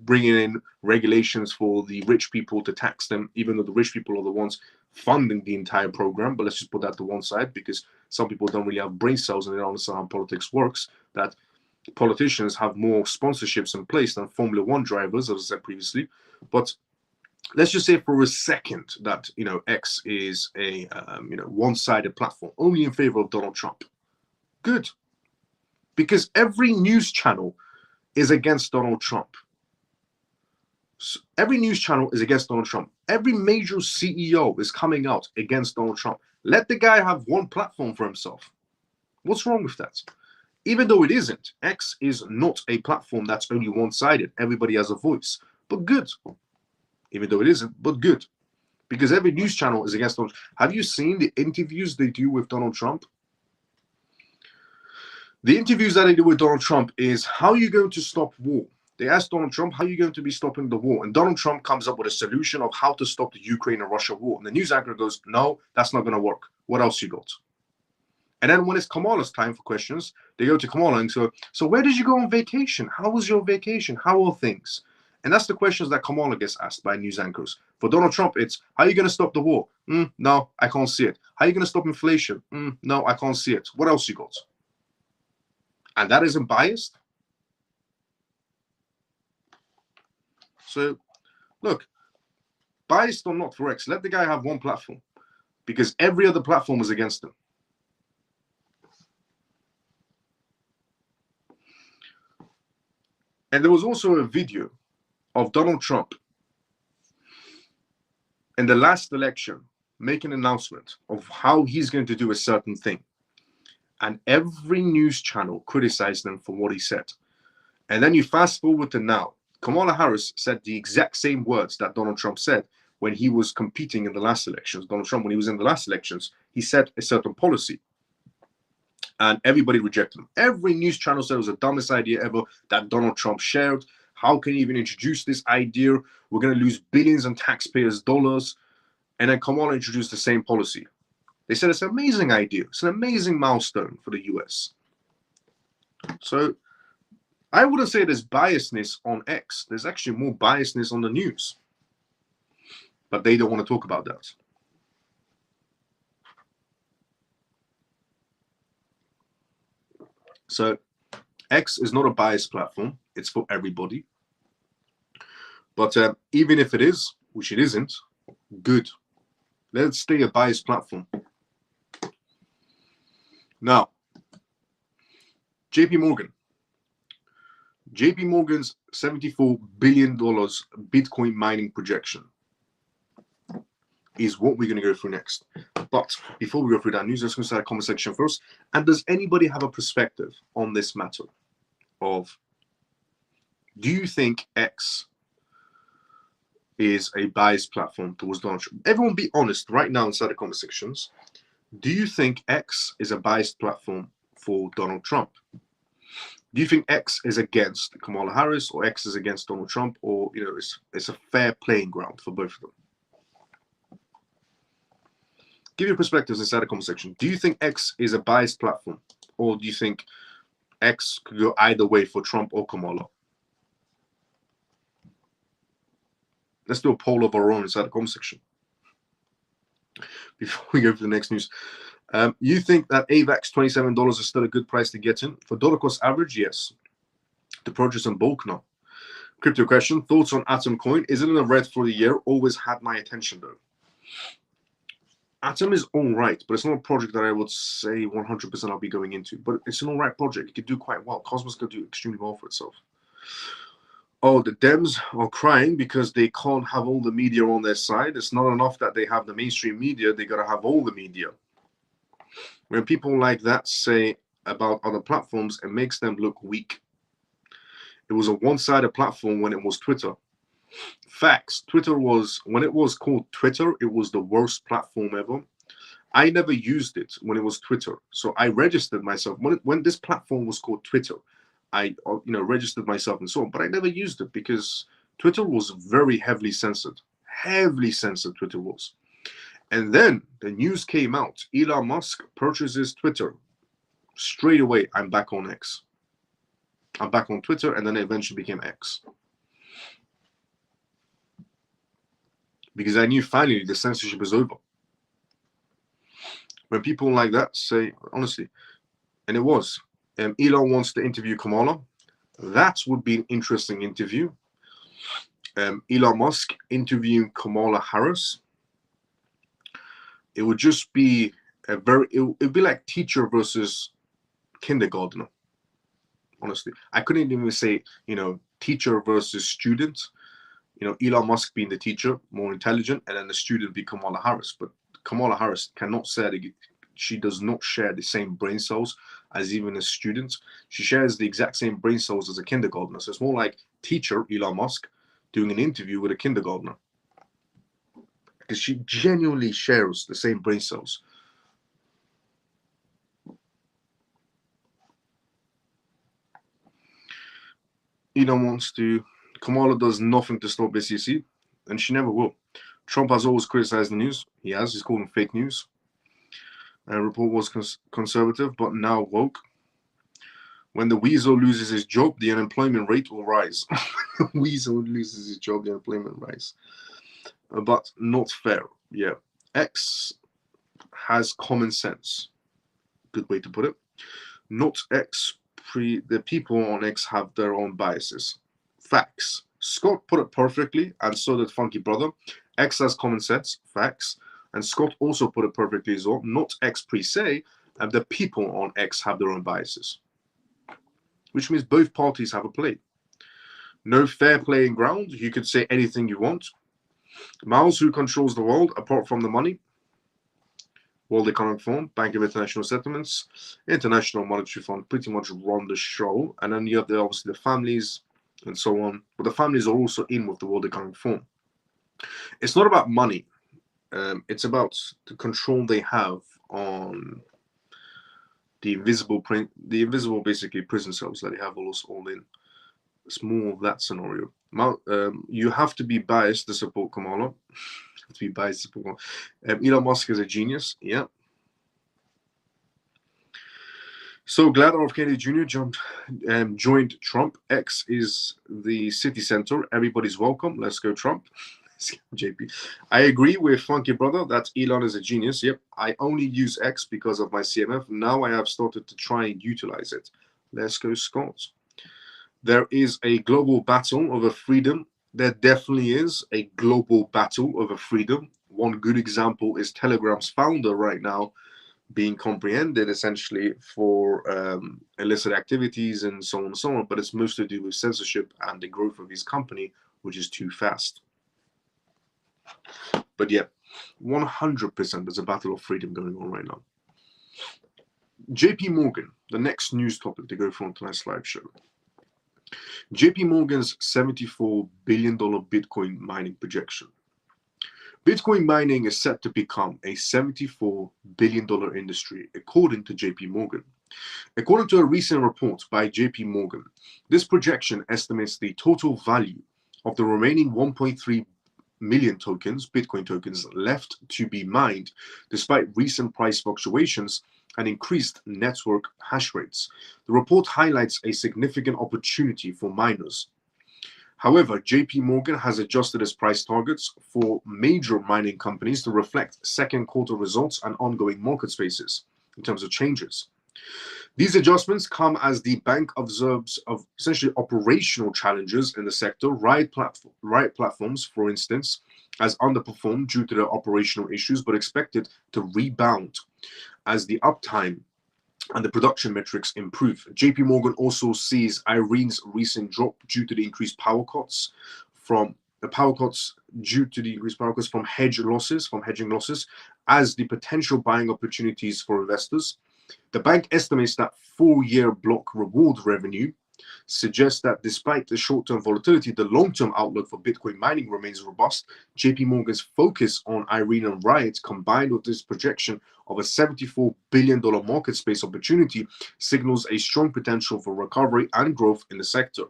bringing in regulations for the rich people to tax them, even though the rich people are the ones funding the entire program. But let's just put that to one side, because some people don't really have brain cells and they don't understand how politics works, that politicians have more sponsorships in place than Formula One drivers, as I said previously. But let's just say for a second that, X is a, one-sided platform, only in favor of Donald Trump. Good. Because every news channel is against Donald Trump. So every news channel is against Donald Trump. Every major CEO is coming out against Donald Trump. Let the guy have one platform for himself. What's wrong with that? Even though it isn't, X is not a platform that's only one-sided. Everybody has a voice. But good. even though it isn't, but good. Because every news channel is against Donald Trump. Have you seen the interviews they do with Donald Trump? The interviews that they do with Donald Trump is, how are you going to stop war? They ask Donald Trump, how are you going to be stopping the war? And Donald Trump comes up with a solution of how to stop the Ukraine and Russia war. And the news anchor goes, no, that's not going to work. What else you got? And then when it's Kamala's time for questions, they go to Kamala and go, so where did you go on vacation? How was your vacation? How are things? And that's the questions that Kamala gets asked by news anchors. For Donald Trump, it's, how are you going to stop the war? No, I can't see it. How are you going to stop inflation? No, I can't see it. What else you got? And that isn't biased. So, look, biased or not for X, let the guy have one platform, because every other platform is against him. And there was also a video of Donald Trump in the last election making an announcement of how he's going to do a certain thing. And every news channel criticized him for what he said. And then you fast forward to now. Kamala Harris said the exact same words that Donald Trump said when he was competing in the last elections. Donald Trump, when he was in the last elections, he said a certain policy. And everybody rejected him. Every news channel said it was the dumbest idea ever that Donald Trump shared. How can he even introduce this idea? We're going to lose billions in taxpayers' dollars. And then Kamala introduced the same policy. They said it's an amazing idea. It's an amazing milestone for the US. So I wouldn't say there's biasness on X. There's actually more biasness on the news. But they don't want to talk about that. So X is not a biased platform. It's for everybody. But even if it is, which it isn't, good. Let's stay a biased platform. Now, JP Morgan. JP Morgan's $74 billion Bitcoin mining projection is what we're going to go through next. But before we go through that news, let's go to the comment section first. And does anybody have a perspective on this matter of, do you think X is a biased platform towards Donald Trump? Everyone be honest right now inside the comment sections. Do you think X is a biased platform for Donald Trump? Do you think X is against Kamala Harris, or X is against Donald Trump, or it's a fair playing ground for both of them? Give your perspectives inside the comment section. Do you think X is a biased platform, or do you think X could go either way for Trump or Kamala? Let's do a poll of our own inside the comment section. Before we go to the next news, you think that AVAX $27 is still a good price to get in? For dollar cost average, yes. To purchase in bulk, no. Crypto question, thoughts on Atom coin? Is it in the red for the year? Always had my attention though. Atom is all right, but it's not a project that I would say 100% I'll be going into. But it's an all right project. It could do quite well. Cosmos could do extremely well for itself. Oh, the Dems are crying because they can't have all the media on their side. It's not enough that they have the mainstream media. They got to have all the media. When people like that say about other platforms, it makes them look weak. It was a one-sided platform when it was Twitter. Facts. Twitter was, when it was called Twitter, it was the worst platform ever. I never used it when it was Twitter. So I registered myself. When this platform was called Twitter, I registered myself and so on, but I never used it because Twitter was very heavily censored. Heavily censored Twitter was. And then the news came out. Elon Musk purchases Twitter. Straight away, I'm back on X. I'm back on Twitter, and then it eventually became X. Because I knew finally the censorship is over. When people like that say, honestly, and it was, Elon wants to interview Kamala. That would be an interesting interview. Elon Musk interviewing Kamala Harris. It would just be it would be like teacher versus kindergartner. Honestly, I couldn't even say, teacher versus student. Elon Musk being the teacher, more intelligent, and then the student be Kamala Harris. But Kamala Harris cannot say that she does not share the same brain cells as even a student. She shares the exact same brain cells as a kindergartner. So it's more like teacher Elon Musk doing an interview with a kindergartner. because she genuinely shares the same brain cells. Elon wants to. Kamala does nothing to stop SEC, and she never will. Trump has always criticized the news. He has. He's called them fake news. Report was conservative, but now woke. When the weasel loses his job, the unemployment rate will rise. Weasel loses his job, the unemployment rise. But not fair. Yeah. X has common sense. Good way to put it. Not X. The people on X have their own biases. Facts. Scott put it perfectly, and so did Funky Brother. X has common sense. Facts. And Scott also put it perfectly as well. Not X per se, and the people on X have their own biases. Which means both parties have a play. No fair playing ground. You could say anything you want. Miles, who controls the world apart from the money? World Economic Forum, Bank of International Settlements, International Monetary Fund pretty much run the show. And then you have obviously the families and so on. But the families are also in with the World Economic Forum. It's not about money. It's about the control they have on the invisible basically prison cells that they have all in. It's more of that scenario. You have to be biased to support Kamala. To be biased to support Kamala. Elon Musk is a genius. Yeah. So glad RF Kennedy Jr. joined Trump. X is the city center. Everybody's welcome. Let's go Trump. JP. I agree with Funky Brother that Elon is a genius. Yep. I only use X because of my CMF. Now I have started to try and utilize it. Let's go Scott. There is a global battle over freedom. There definitely is a global battle over freedom. One good example is Telegram's founder right now being comprehended essentially for illicit activities and so on and so on. But it's mostly to do with censorship and the growth of his company, which is too fast. But yeah, 100% there's a battle of freedom going on right now. JP Morgan, the next news topic to go from tonight's live show. JP Morgan's $74 billion Bitcoin mining projection. Bitcoin mining is set to become a $74 billion industry, according to JP Morgan. According to a recent report by JP Morgan, this projection estimates the total value of the remaining 1.3 million tokens, Bitcoin tokens, left to be mined, despite recent price fluctuations and increased network hash rates. The report highlights a significant opportunity for miners. However, JP Morgan has adjusted its price targets for major mining companies to reflect second quarter results and ongoing market spaces in terms of changes. These adjustments come as the bank observes of essentially operational challenges in the sector. Riot platforms, for instance, has underperformed due to their operational issues, but expected to rebound as the uptime and the production metrics improve. JP Morgan also sees Irene's recent drop due to the increased power cuts from hedging losses as the potential buying opportunities for investors. The bank estimates that 4-year block reward revenue suggests that despite the short-term volatility, the long-term outlook for Bitcoin mining remains robust. JP Morgan's focus on Irene and Riot, combined with this projection of a $74 billion market space opportunity, signals a strong potential for recovery and growth in the sector.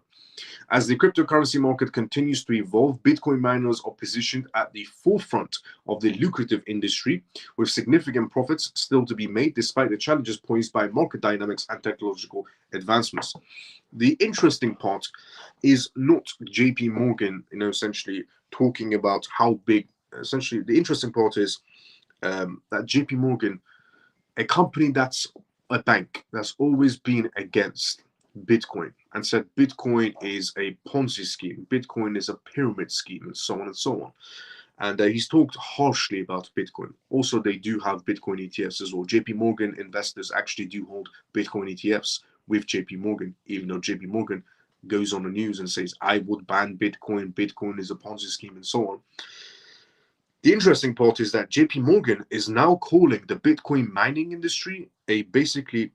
As the cryptocurrency market continues to evolve, Bitcoin miners are positioned at the forefront of the lucrative industry, with significant profits still to be made despite the challenges posed by market dynamics and technological advancements. The interesting part is not JP Morgan, essentially talking about how big. Essentially, the interesting part is that JP Morgan, a company that's a bank that's always been against Bitcoin and said Bitcoin is a Ponzi scheme, Bitcoin is a pyramid scheme, and so on and so on. And he's talked harshly about Bitcoin. Also, they do have Bitcoin ETFs as well. JP Morgan investors actually do hold Bitcoin ETFs with JP Morgan, even though JP Morgan goes on the news and says, I would ban Bitcoin, Bitcoin is a Ponzi scheme, and so on. The interesting part is that JP Morgan is now calling the Bitcoin mining industry a basically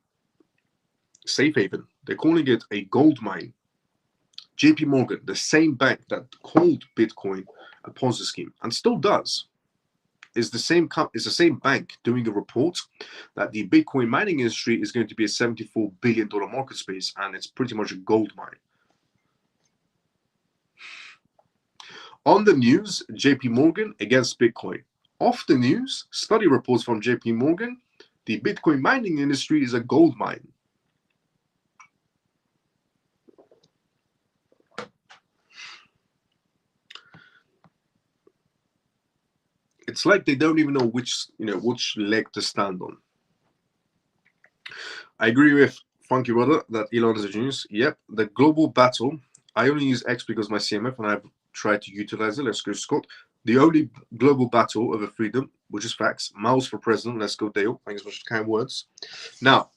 safe haven. They're calling it a gold mine. JP Morgan, the same bank that called Bitcoin a Ponzi scheme and still does. is the same bank doing a report that the Bitcoin mining industry is going to be a $74 billion market space, and it's pretty much a gold mine. On the news, JP Morgan against Bitcoin. Off the news, study reports from JP Morgan, the Bitcoin mining industry is a gold mine. It's like they don't even know which leg to stand on. I agree with Funky Brother that Elon is a genius. Yep, the global battle. I only use X because my CMF and I've tried to utilize it. Let's go, Scott. The only global battle over freedom, which is facts. Miles for president. Let's go, Dale. Thanks so much for kind words. Now,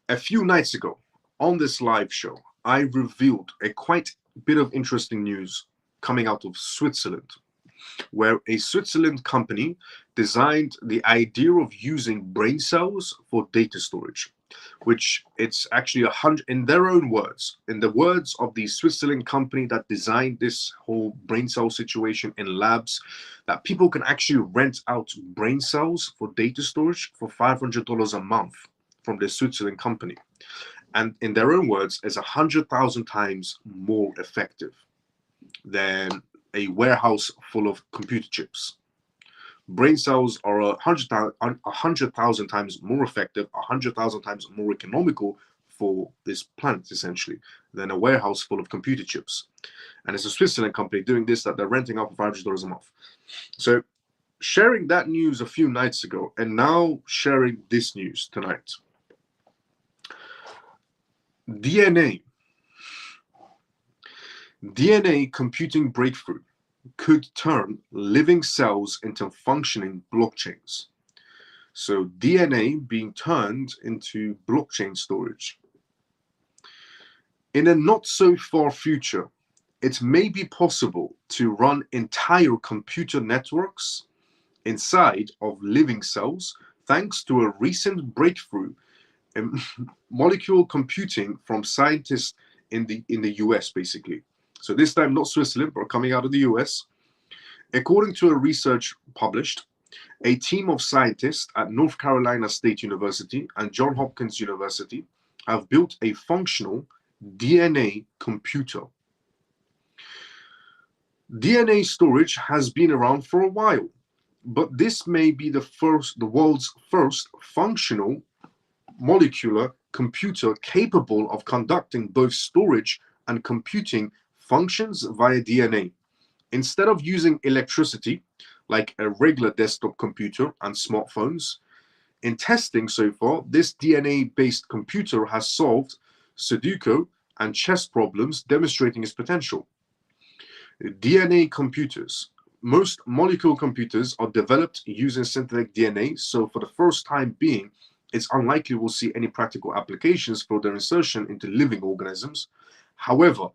a few nights ago on this live show, I revealed a quite bit of interesting news coming out of Switzerland, where a Switzerland company designed the idea of using brain cells for data storage, which it's actually 100, in their own words, in the words of the Switzerland company that designed this whole brain cell situation in labs, that people can actually rent out brain cells for data storage for $500 a month from the Switzerland company. And in their own words, it's 100,000 times more effective than a warehouse full of computer chips. Brain cells are 100,000 times more effective, 100,000 times more economical for this planet, essentially, than a warehouse full of computer chips. And it's a Switzerland company doing this that they're renting out for $500 a month. So sharing that news a few nights ago, and now sharing this news tonight. DNA computing breakthrough could turn living cells into functioning blockchains. So DNA being turned into blockchain storage. In a not so far future, it may be possible to run entire computer networks inside of living cells thanks to a recent breakthrough in molecular computing from scientists in the US, basically. So this time not Switzerland, but coming out of the US. According to a research published, a team of scientists at North Carolina State University and Johns Hopkins University have built a functional DNA computer. DNA storage has been around for a while, but this may be the world's first functional molecular computer capable of conducting both storage and computing functions via DNA. Instead of using electricity, like a regular desktop computer and smartphones, in testing so far, this DNA-based computer has solved Sudoku and chess problems, demonstrating its potential. DNA computers. Most molecular computers are developed using synthetic DNA, so for the first time being, it's unlikely we'll see any practical applications for their insertion into living organisms. However,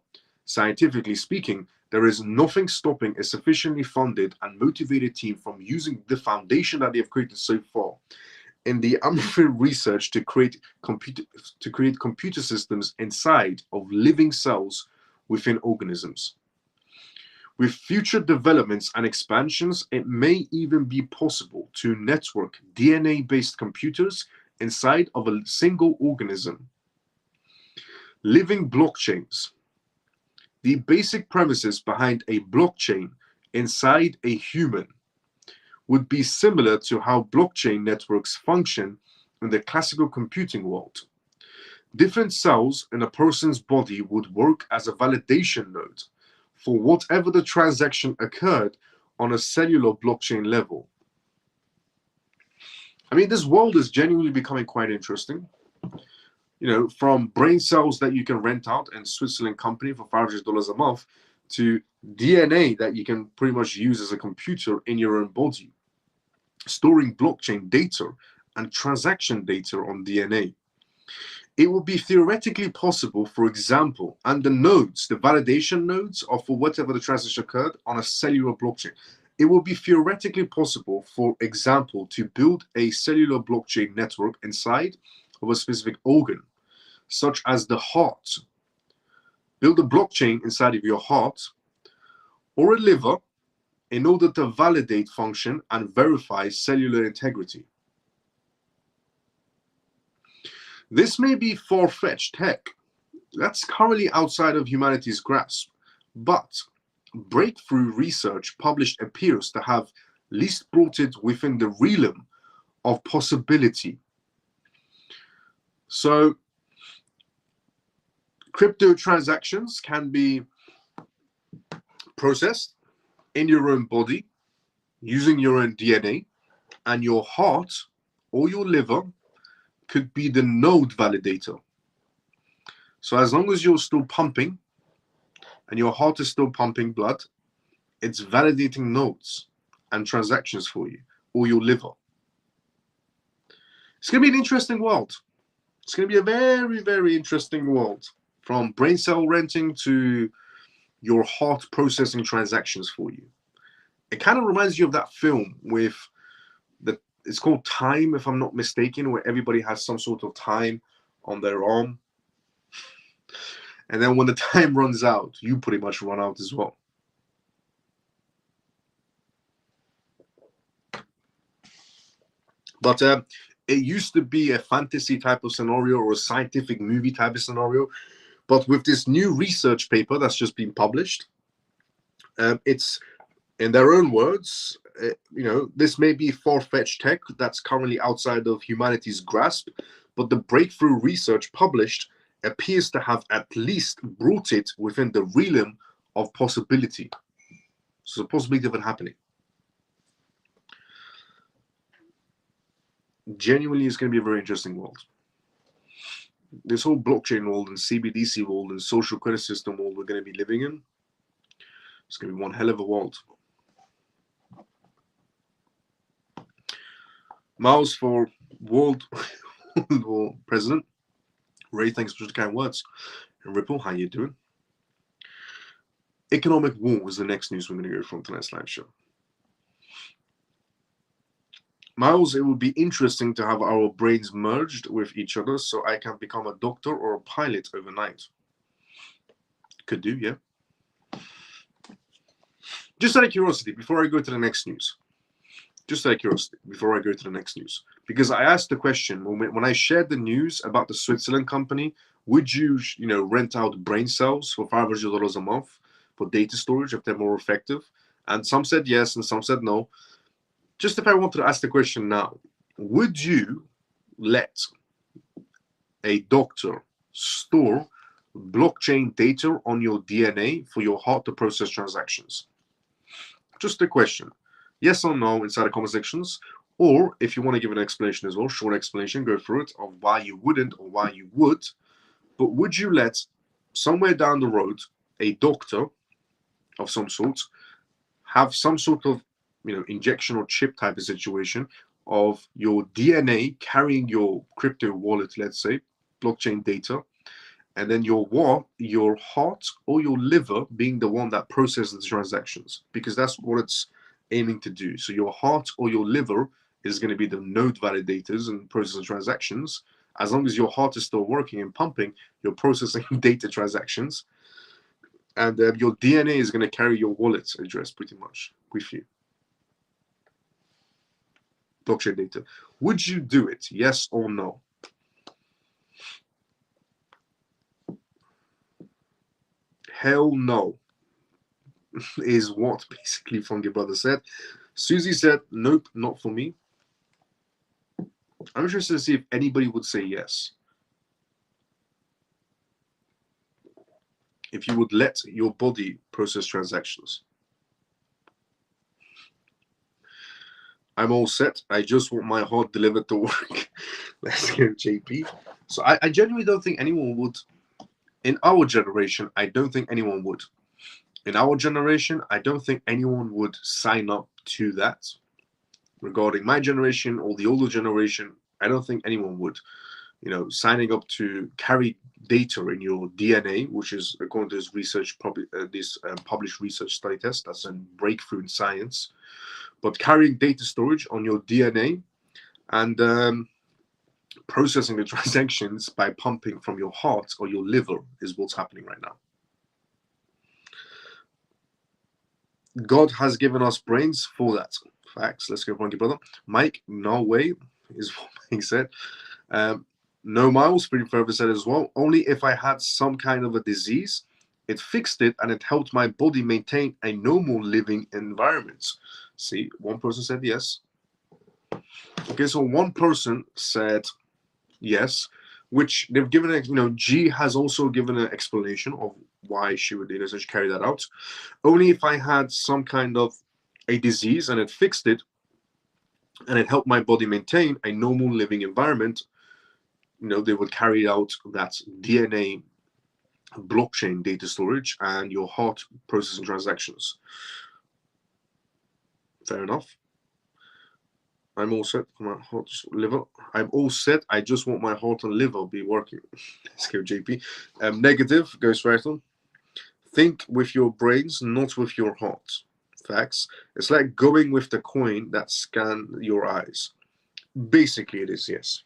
scientifically speaking, there is nothing stopping a sufficiently funded and motivated team from using the foundation that they have created so far in the unfilled research to create computer systems inside of living cells within organisms. With future developments and expansions, it may even be possible to network DNA-based computers inside of a single organism. Living blockchains. The basic premises behind a blockchain inside a human would be similar to how blockchain networks function in the classical computing world. Different cells in a person's body would work as a validation node for whatever the transaction occurred on a cellular blockchain level. I mean, this world is genuinely becoming quite interesting. You know, from brain cells that you can rent out in Switzerland company for $500 a month to DNA that you can pretty much use as a computer in your own body, storing blockchain data and transaction data on DNA. It would be theoretically possible, for example, and the nodes, the validation nodes are for whatever the transaction occurred on a cellular blockchain. It would be theoretically possible, for example, to build a cellular blockchain network inside of a specific organ, such as the heart. Build a blockchain inside of your heart or a liver in order to validate function and verify cellular integrity. This may be far-fetched tech that's currently outside of humanity's grasp, but breakthrough research published appears to have at least brought it within the realm of possibility. So, crypto transactions can be processed in your own body using your own DNA, and your heart or your liver could be the node validator. So as long as you're still pumping and your heart is still pumping blood, it's validating nodes and transactions for you, or your liver. It's going to be an interesting world. It's going to be a very, very interesting world, from brain cell renting to your heart processing transactions for you. It kind of reminds you of that film with it's called Time, if I'm not mistaken, where everybody has some sort of time on their arm. And then when the time runs out, you pretty much run out as well. But it used to be a fantasy type of scenario or a scientific movie type of scenario. But with this new research paper that's just been published, it's, in their own words, this may be far-fetched tech that's currently outside of humanity's grasp, but the breakthrough research published appears to have at least brought it within the realm of possibility. So the possibility of it happening. Genuinely, it's going to be a very interesting world. This whole blockchain world and CBDC world and social credit system world we're going to be living in, it's going to be one hell of a world. Miles, for World War President. Ray, thanks for the kind words. And Ripple, how you doing? Economic war is the next news we're going to go from tonight's live show. Miles, it would be interesting to have our brains merged with each other so I can become a doctor or a pilot overnight. Could do, yeah. Just out of curiosity, before I go to the next news, because I asked the question when I shared the news about the Switzerland company, would you, rent out brain cells for $500 a month for data storage if they're more effective? And some said yes, and some said no. Just if I wanted to ask the question now, would you let a doctor store blockchain data on your DNA for your heart to process transactions? Just a question. Yes or no inside the comment sections. Or if you want to give an explanation as well, short explanation, go through it of why you wouldn't or why you would. But would you let somewhere down the road a doctor of some sort have some sort of injection or chip type of situation of your DNA carrying your crypto wallet, let's say, blockchain data, and then your heart or your liver being the one that processes the transactions, because that's what it's aiming to do. So your heart or your liver is going to be the node validators and processing transactions. As long as your heart is still working and pumping, you're processing data transactions, and your DNA is going to carry your wallet address pretty much with you. Blockchain data. Would you do it? Yes or no? Hell no is what basically Fungi Brother said. Susie said, nope, not for me. I'm interested to see if anybody would say yes. If you would let your body process transactions. I'm all set. I just want my heart delivered to work. Let's go, JP. So I genuinely don't think anyone would. In our generation, I don't think anyone would. In our generation, I don't think anyone would sign up to that. Regarding my generation or the older generation, I don't think anyone would. Signing up to carry data in your DNA, which is according to this research, published research study test, that's a breakthrough in science. But carrying data storage on your DNA and processing the transactions by pumping from your heart or your liver is what's happening right now. God has given us brains for that. Facts. Let's go, Funky Brother. Mike, no way, is what Mike said. No, Miles, pretty further said as well. Only if I had some kind of a disease, it fixed it and it helped my body maintain a normal living environment. See, one person said yes. Okay, so one person said yes, which they've given a, G has also given an explanation of why she would essentially carry that out. Only if I had some kind of a disease and it fixed it and it helped my body maintain a normal living environment, they would carry out that DNA blockchain data storage and your heart processing transactions. Fair enough. I'm all set for my heart, liver. I'm all set. I just want my heart and liver be working. Let's go, JP. Negative, goes right on. Think with your brains, not with your heart. Facts. It's like going with the coin that scan your eyes. Basically, it is, yes.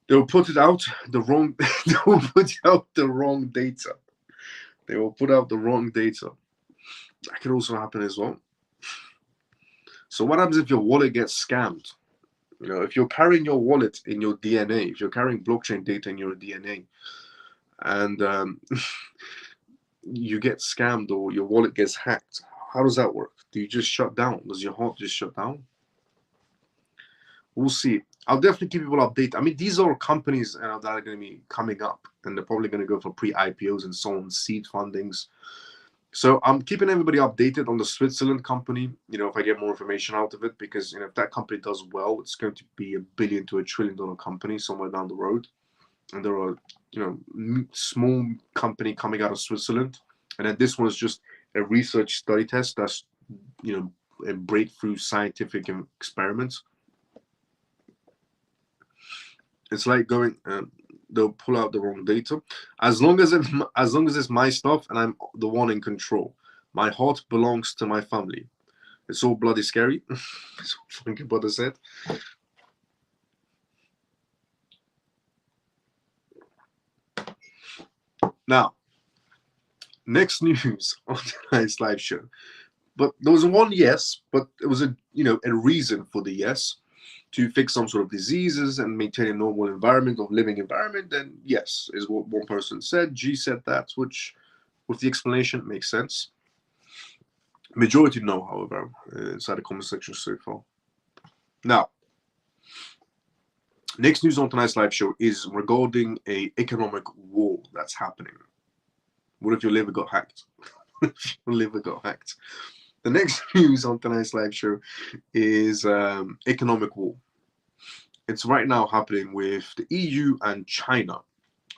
They'll put it out the wrong. They will put out the wrong data. They will put out the wrong data. That could also happen as well. So what happens if your wallet gets scammed? If you're carrying your wallet in your DNA, if you're carrying blockchain data in your DNA, and you get scammed or your wallet gets hacked, how does that work? Do you just shut down? Does your heart just shut down? We'll see. I'll definitely keep people updated. I mean, these are companies that are going to be coming up, and they're probably going to go for pre-IPOs and so on, seed fundings. So I'm keeping everybody updated on the Switzerland company, if I get more information out of it, because if that company does well, it's going to be $1 billion to $1 trillion company somewhere down the road. And there are, small company coming out of Switzerland. And then this one is just a research study test that's, a breakthrough scientific experiment. It's like going, they'll pull out the wrong data. As long as it's my stuff and I'm the one in control. My heart belongs to my family. It's all bloody scary. That's what Funky Brother said. Now, next news on tonight's live show. But there was one yes, but it was a reason for the yes. To fix some sort of diseases and maintain a normal environment of living environment, then yes, is what one person said. G said that, which with the explanation makes sense. Majority no, however, inside the comment section so far. Now, next news on tonight's live show is regarding a economic war that's happening. What if your liver got hacked? If your liver got hacked? The next news on tonight's live show is economic war. It's right now happening with the EU and China.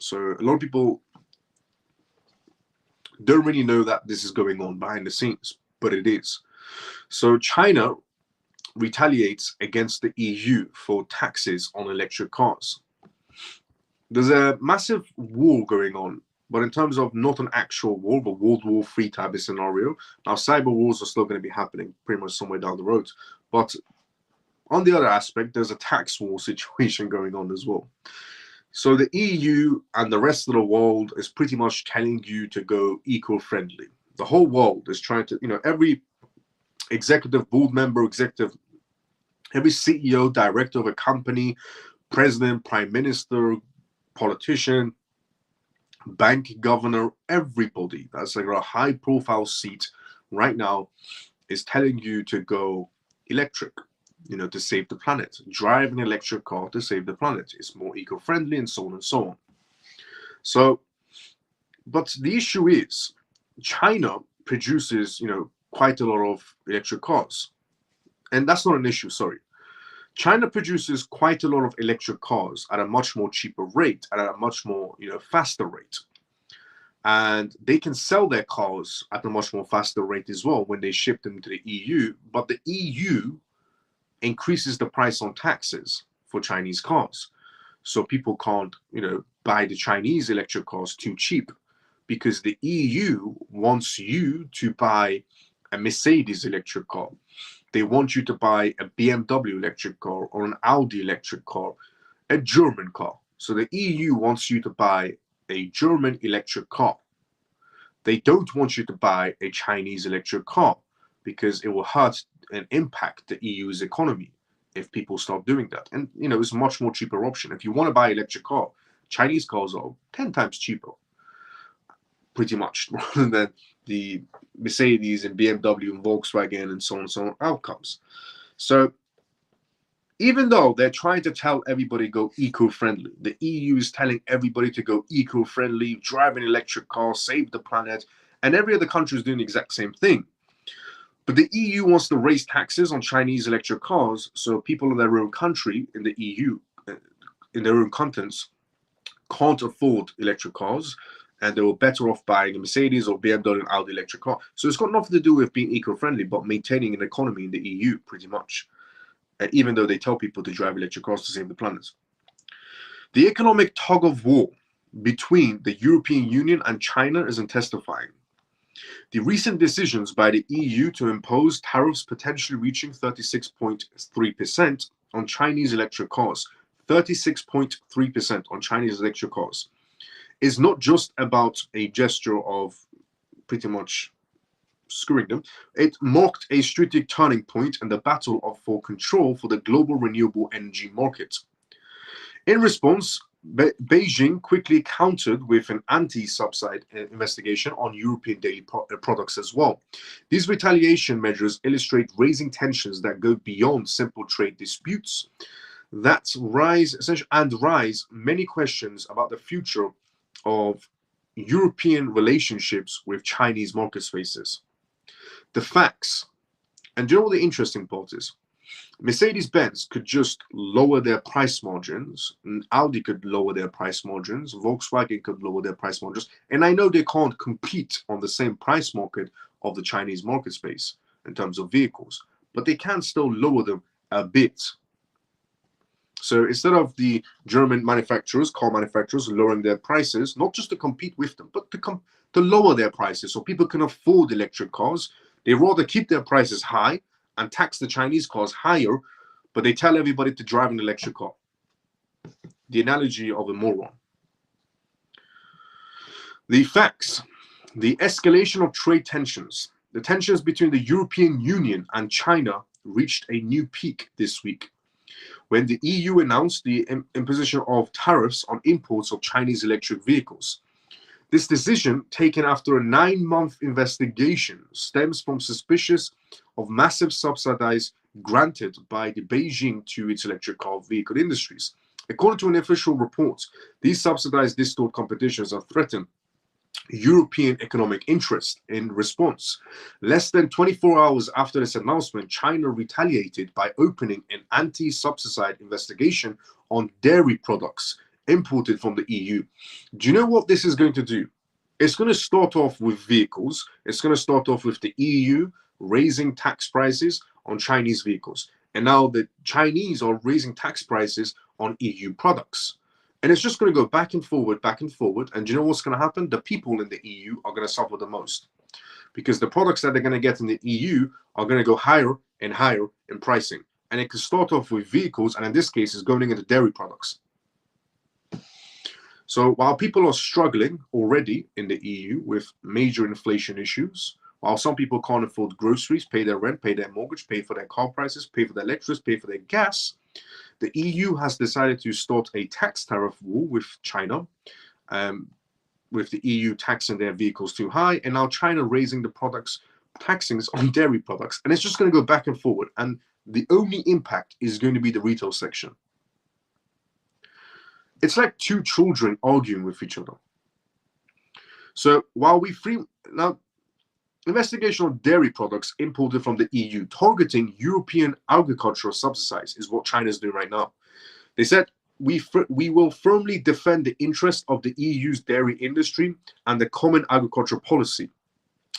So a lot of people don't really know that this is going on behind the scenes, but it is. So China retaliates against the EU for taxes on electric cars. There's a massive war going on, but in terms of not an actual war, but World War III type of scenario. Now, cyber wars are still going to be happening pretty much somewhere down the road. But on the other aspect, there's a tax war situation going on as well. So the EU and the rest of the world is pretty much telling you to go eco-friendly. The whole world is trying to, every executive board member, every CEO, director of a company, president, prime minister, politician, bank governor, everybody that's like a high profile seat right now is telling you to go electric, to save the planet. Drive an electric car to save the planet. It's more eco-friendly and so on and so on. So, but the issue is China produces, quite a lot of electric cars. And that's not an issue, sorry. China produces quite a lot of electric cars at a much more cheaper rate, at a much more, faster rate. And they can sell their cars at a much more faster rate as well when they ship them to the EU. But the EU increases the price on taxes for Chinese cars. So people can't, buy the Chinese electric cars too cheap because the EU wants you to buy a Mercedes electric car. They want you to buy a BMW electric car or an Audi electric car, a German car. So the EU wants you to buy a German electric car. They don't want you to buy a Chinese electric car because it will hurt and impact the EU's economy if people start doing that. And it's a much more cheaper option. If you want to buy an electric car, Chinese cars are 10 times cheaper, pretty much, rather than the Mercedes and BMW and Volkswagen and so on outcomes. So even though they're trying to tell everybody go eco-friendly, the EU is telling everybody to go eco-friendly, drive an electric car, save the planet, and every other country is doing the exact same thing. But the EU wants to raise taxes on Chinese electric cars, so people in their own country, in the EU, in their own contents, can't afford electric cars, and they were better off buying a Mercedes or BMW and Audi electric car. So it's got nothing to do with being eco-friendly, but maintaining an economy in the EU, pretty much. Even though they tell people to drive electric cars to save the planet. The economic tug of war between the European Union and China is intensifying. The recent decisions by the EU to impose tariffs potentially reaching 36.3% on Chinese electric cars, 36.3% on Chinese electric cars, is not just about a gesture of pretty much screwing them. It marked a strategic turning point in the battle for control for the global renewable energy market. In response, Beijing quickly countered with an anti-subsidy investigation on European dairy products as well. These retaliation measures illustrate raising tensions that go beyond simple trade disputes that raise many questions about the future of European relationships with Chinese market spaces. The facts, and do you know what the interesting part is? Mercedes-Benz could just lower their price margins, and Audi could lower their price margins, Volkswagen could lower their price margins, and I know they can't compete on the same price market of the Chinese market space in terms of vehicles, but they can still lower them a bit. So instead of the German manufacturers, car manufacturers, lowering their prices, not just to compete with them, but to lower their prices so people can afford electric cars, they rather keep their prices high and tax the Chinese cars higher, but they tell everybody to drive an electric car. The analogy of a moron. The facts. The escalation of trade tensions. The tensions between the European Union and China reached a new peak this week, when the EU announced the imposition of tariffs on imports of Chinese electric vehicles. This decision, taken after a 9-month investigation, stems from suspicions of massive subsidies granted by the Beijing to its electric car vehicle industries. According to an official report, these subsidies distort competitions and threaten European economic interest. In response, less than 24 hours after this announcement, China retaliated by opening an anti-subsidy investigation on dairy products imported from the EU. Do you know what this is going to do? It's going to start off with vehicles. It's going to start off with the EU raising tax prices on Chinese vehicles. And now the Chinese are raising tax prices on EU products. And it's just going to go back and forward, back and forward. And do you know what's going to happen? The people in the EU are going to suffer the most, because the products that they're going to get in the EU are going to go higher and higher in pricing. And it could start off with vehicles, and in this case, it's going into dairy products. So while people are struggling already in the EU with major inflation issues, while some people can't afford groceries, pay their rent, pay their mortgage, pay for their car prices, pay for their electricity, pay for their gas, the EU has decided to start a tax tariff war with China, with the EU taxing their vehicles too high, and now China raising the products taxings on dairy products. And it's just going to go back and forward. And the only impact is going to be the retail section. It's like two children arguing with each other. So while investigation on dairy products imported from the EU targeting European agricultural subsidies is what China is doing right now. They said, we will firmly defend the interests of the EU's dairy industry and the common agricultural policy,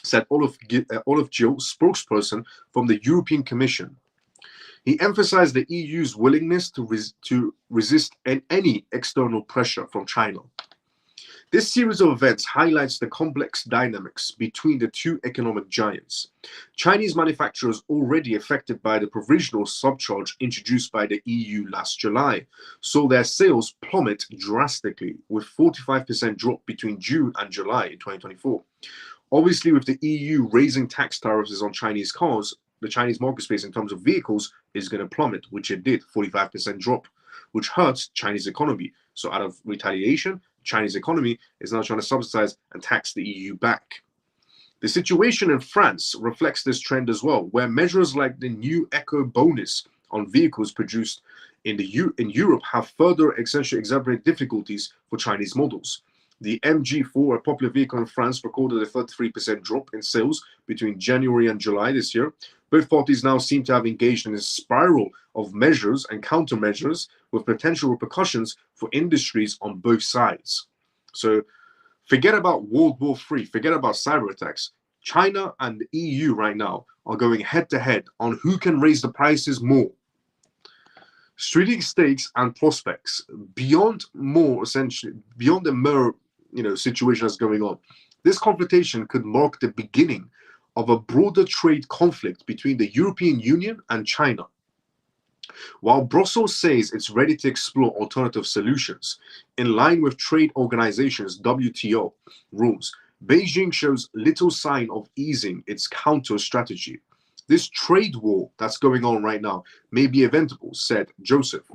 said Olaf Gill, spokesperson from the European Commission. He emphasized the EU's willingness to resist any external pressure from China. This series of events highlights the complex dynamics between the two economic giants. Chinese manufacturers, already affected by the provisional subcharge introduced by the EU last July, saw their sales plummet drastically, with 45% drop between June and July in 2024. Obviously, with the EU raising tax tariffs on Chinese cars, the Chinese market space in terms of vehicles is going to plummet, which it did, 45% drop, which hurts Chinese economy. So out of retaliation, Chinese economy is now trying to subsidize and tax the EU back. The situation in France reflects this trend as well, where measures like the new eco bonus on vehicles produced in Europe have further essentially exacerbated difficulties for Chinese models. The MG4, a popular vehicle in France, recorded a 33% drop in sales between January and July this year. Both parties now seem to have engaged in a spiral of measures and countermeasures with potential repercussions for industries on both sides. So forget about World War III, forget about cyber attacks. China and the EU right now are going head to head on who can raise the prices more. Strategic stakes and prospects beyond the mere situation that's going on. This confrontation could mark the beginning of a broader trade conflict between the European Union and China. While Brussels says it's ready to explore alternative solutions in line with trade organizations WTO rules, Beijing shows little sign of easing its counter strategy. This trade war that's going on right now may be eventable, said Joseph,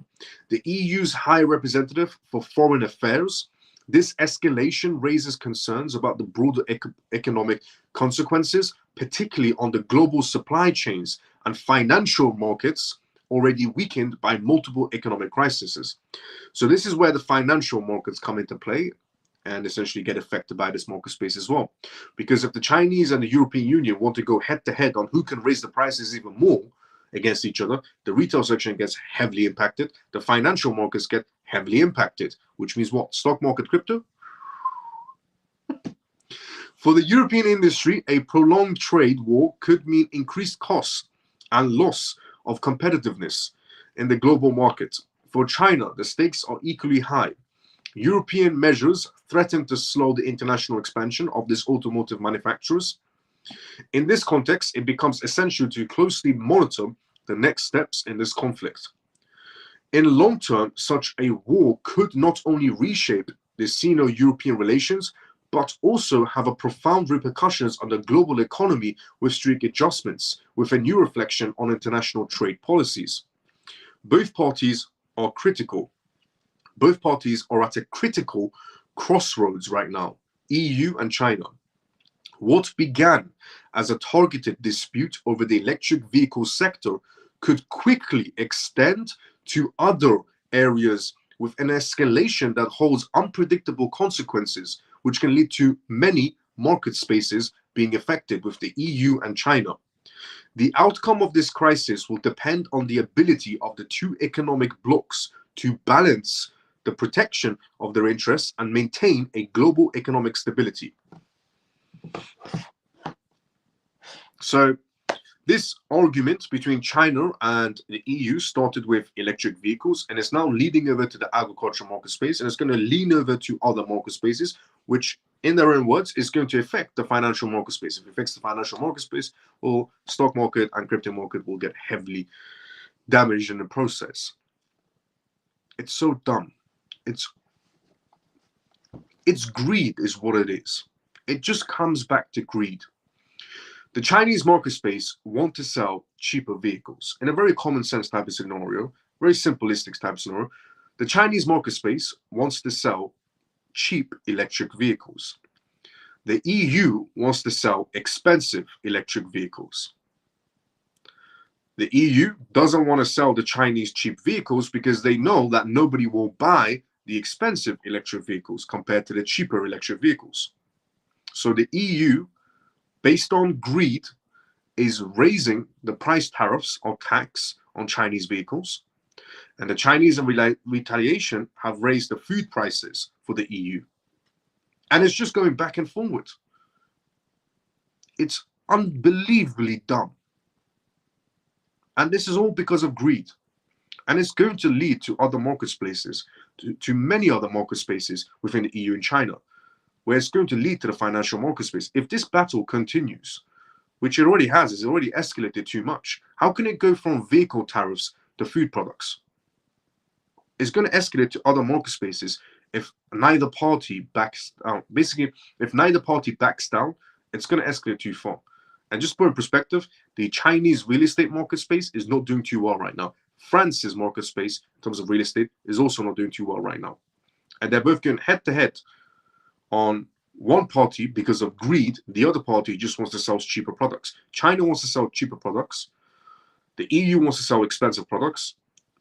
the EU's High Representative for Foreign Affairs. This escalation raises concerns about the broader economic consequences, particularly on the global supply chains and financial markets already weakened by multiple economic crises. So this is where the financial markets come into play and essentially get affected by this market space as well. Because if the Chinese and the European Union want to go head to head on who can raise the prices even more against each other, the retail section gets heavily impacted, the financial markets get heavily impacted, which means what? Stock market, crypto? For the European industry, a prolonged trade war could mean increased costs and loss of competitiveness in the global market. For China, the stakes are equally high. European measures threaten to slow the international expansion of these automotive manufacturers. In this context, it becomes essential to closely monitor the next steps in this conflict. In long term, such a war could not only reshape the Sino-European relations, but also have a profound repercussions on the global economy with strict adjustments, with a new reflection on international trade policies. Both parties are critical. Both parties are at a critical crossroads right now, EU and China. What began as a targeted dispute over the electric vehicle sector could quickly extend to other areas with an escalation that holds unpredictable consequences, which can lead to many market spaces being affected with the EU and China. The outcome of this crisis will depend on the ability of the two economic blocs to balance the protection of their interests and maintain a global economic stability. So this argument between China and the EU started with electric vehicles and is now leading over to the agricultural market space, and it's going to lean over to other market spaces, which in their own words is going to affect the financial market space. If it affects the financial market space, well, stock market and crypto market will get heavily damaged in the process. It's so dumb. It's greed is what it is. It just comes back to greed. The Chinese market space want to sell cheaper vehicles. In a very common sense type of scenario, very simplistic type of scenario, the Chinese market space wants to sell cheap electric vehicles. The EU wants to sell expensive electric vehicles. The EU doesn't want to sell the Chinese cheap vehicles because they know that nobody will buy the expensive electric vehicles compared to the cheaper electric vehicles. So the EU, based on greed, is raising the price tariffs or tax on Chinese vehicles. And the Chinese in retaliation have raised the food prices for the EU. And it's just going back and forward. It's unbelievably dumb. And this is all because of greed. And it's going to lead to other market spaces, to many other market spaces within the EU and China, where it's going to lead to the financial market space. If this battle continues, which it already has, it's already escalated too much, how can it go from vehicle tariffs to food products? It's going to escalate to other market spaces if neither party backs down. Basically, if neither party backs down It's going to escalate too far. And just to put in perspective, the Chinese real estate market space is not doing too well right now. France's market space, in terms of real estate, is also not doing too well right now. And they're both going head to head on one party because of greed. The other party just wants to sell cheaper products. China wants to sell cheaper products. The EU wants to sell expensive products.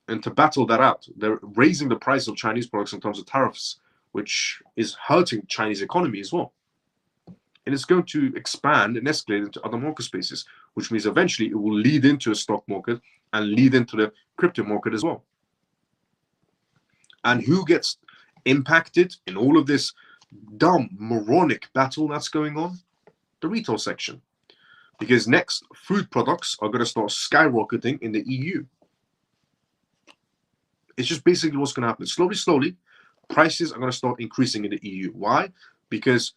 And to battle that out, they're raising the price of Chinese products in terms of tariffs, which is hurting Chinese economy as well. And it's going to expand and escalate into other market spaces, which means eventually it will lead into a stock market and lead into the crypto market as well. And who gets impacted in all of this dumb, moronic battle that's going on? The retail section. Because next, food products are going to start skyrocketing in the EU. It's just basically what's going to happen. Slowly, slowly, prices are going to start increasing in the EU. Why? Because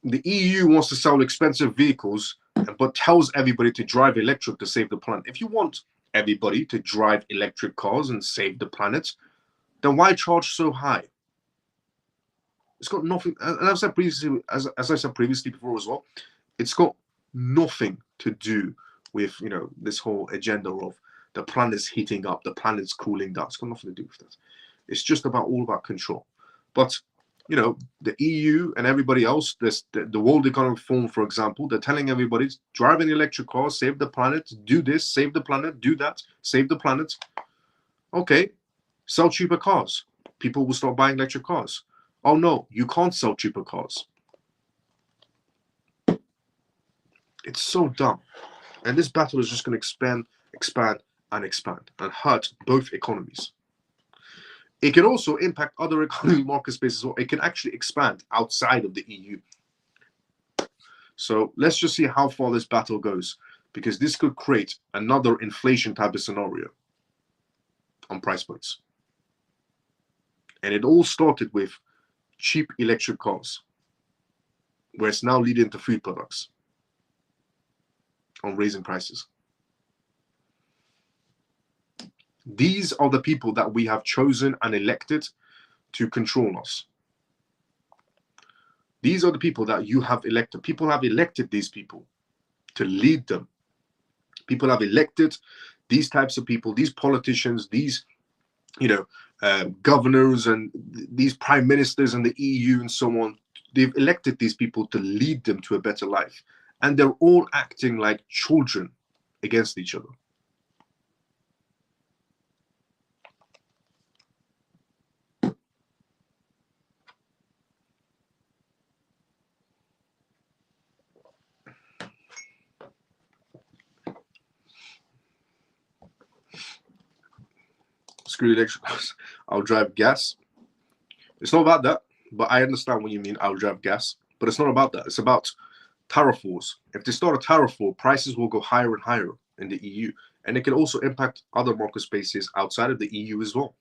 the EU wants to sell expensive vehicles, but tells everybody to drive electric to save the planet. If you want everybody to drive electric cars and save the planet, then why charge so high? It's got nothing, and I've said previously, as I said previously before as well, it's got nothing to do with, you know, this whole agenda of the planet's heating up, the planet's cooling down. It's got nothing to do with that. It's just all about control. But you know, the EU and everybody else, the World Economic Forum, for example, they're telling everybody, drive an electric car, save the planet, do this, save the planet, do that, save the planet. Okay, sell cheaper cars. People will start buying electric cars. Oh no, you can't sell cheaper cars. It's so dumb. And this battle is just going to expand and hurt both economies. It can also impact other economy market spaces as well. It can actually expand outside of the EU. So let's just see how far this battle goes, because this could create another inflation type of scenario on price points. And it all started with cheap electric cars, where it's now leading to food products on raising prices. These are the people that we have chosen and elected to control us. These are the people that you have elected. People have elected these people to lead them. People have elected these types of people, these politicians, these, you know, governors and these prime ministers in the EU and so on. They've elected these people to lead them to a better life. And they're all acting like children against each other. Screw electric cars. I'll drive gas. It's not about that, but I understand what you mean. I'll drive gas, but it's not about that. It's about tariff wars. If they start a tariff war, prices will go higher and higher in the EU, and it can also impact other market spaces outside of the EU as well.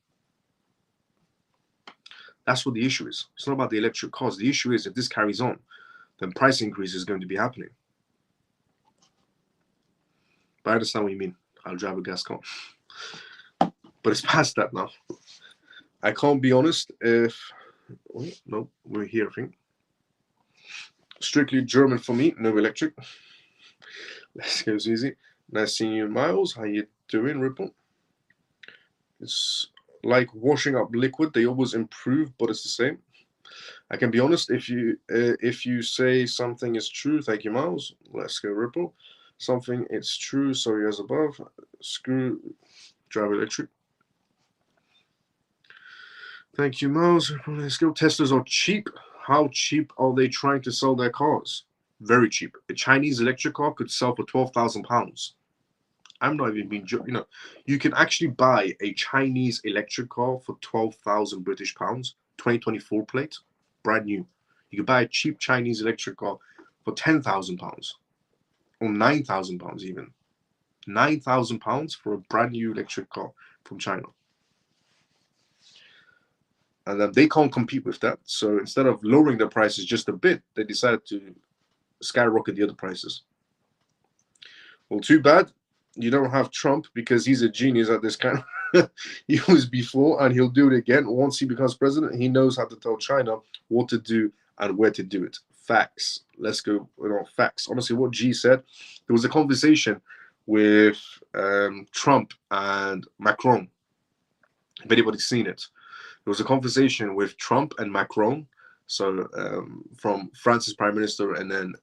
That's what the issue is. It's not about the electric cars. The issue is if this carries on, then price increase is going to be happening. But I understand what you mean. I'll drive a gas car. But it's past that now. I can't be honest if... Oh, no, we're here, I think. Strictly German for me, no electric. Let's go easy. Nice seeing you, Miles. How you doing, Ripple? It's like washing up liquid. They always improve, but it's the same. I can be honest, if you say something is true, thank you, Miles. Let's go, Ripple. Something it's true, sorry, as above. Screw drive electric. Thank you, Miles. Let's go. Teslas are cheap. How cheap are they trying to sell their cars? Very cheap. A Chinese electric car could sell for £12,000. I'm not even being joking. You know, you can actually buy a Chinese electric car for 12,000 British pounds, 2024 plate, brand new. You could buy a cheap Chinese electric car for £10,000 or £9,000 even. £9,000 for a brand new electric car from China. And then they can't compete with that. So instead of lowering their prices just a bit, they decided to skyrocket the other prices. Well, too bad you don't have Trump, because he's a genius at this kind of... He was before, and he'll do it again. Once he becomes president, he knows how to tell China what to do and where to do it. facts. Let's go on facts. Honestly, what G said, there was a conversation with Trump and Macron. If anybody's seen it, there was a conversation with Trump and Macron. So from France's prime minister and then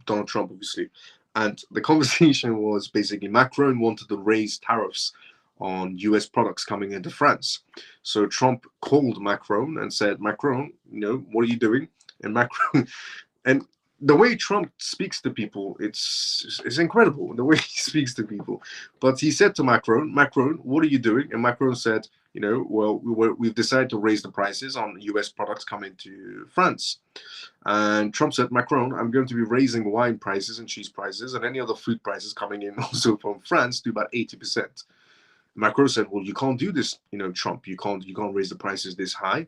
Donald Trump, obviously. And the conversation was basically Macron wanted to raise tariffs on US products coming into France. So Trump called Macron and said, Macron, what are you doing? And Macron, and the way Trump speaks to people, it's incredible, the way he speaks to people. But he said to Macron, what are you doing? And Macron said, well, we've decided to raise the prices on US products coming to France. And Trump said, Macron, I'm going to be raising wine prices and cheese prices and any other food prices coming in also from France to about 80%. Macron said, well, you can't do this, Trump, you can't raise the prices this high.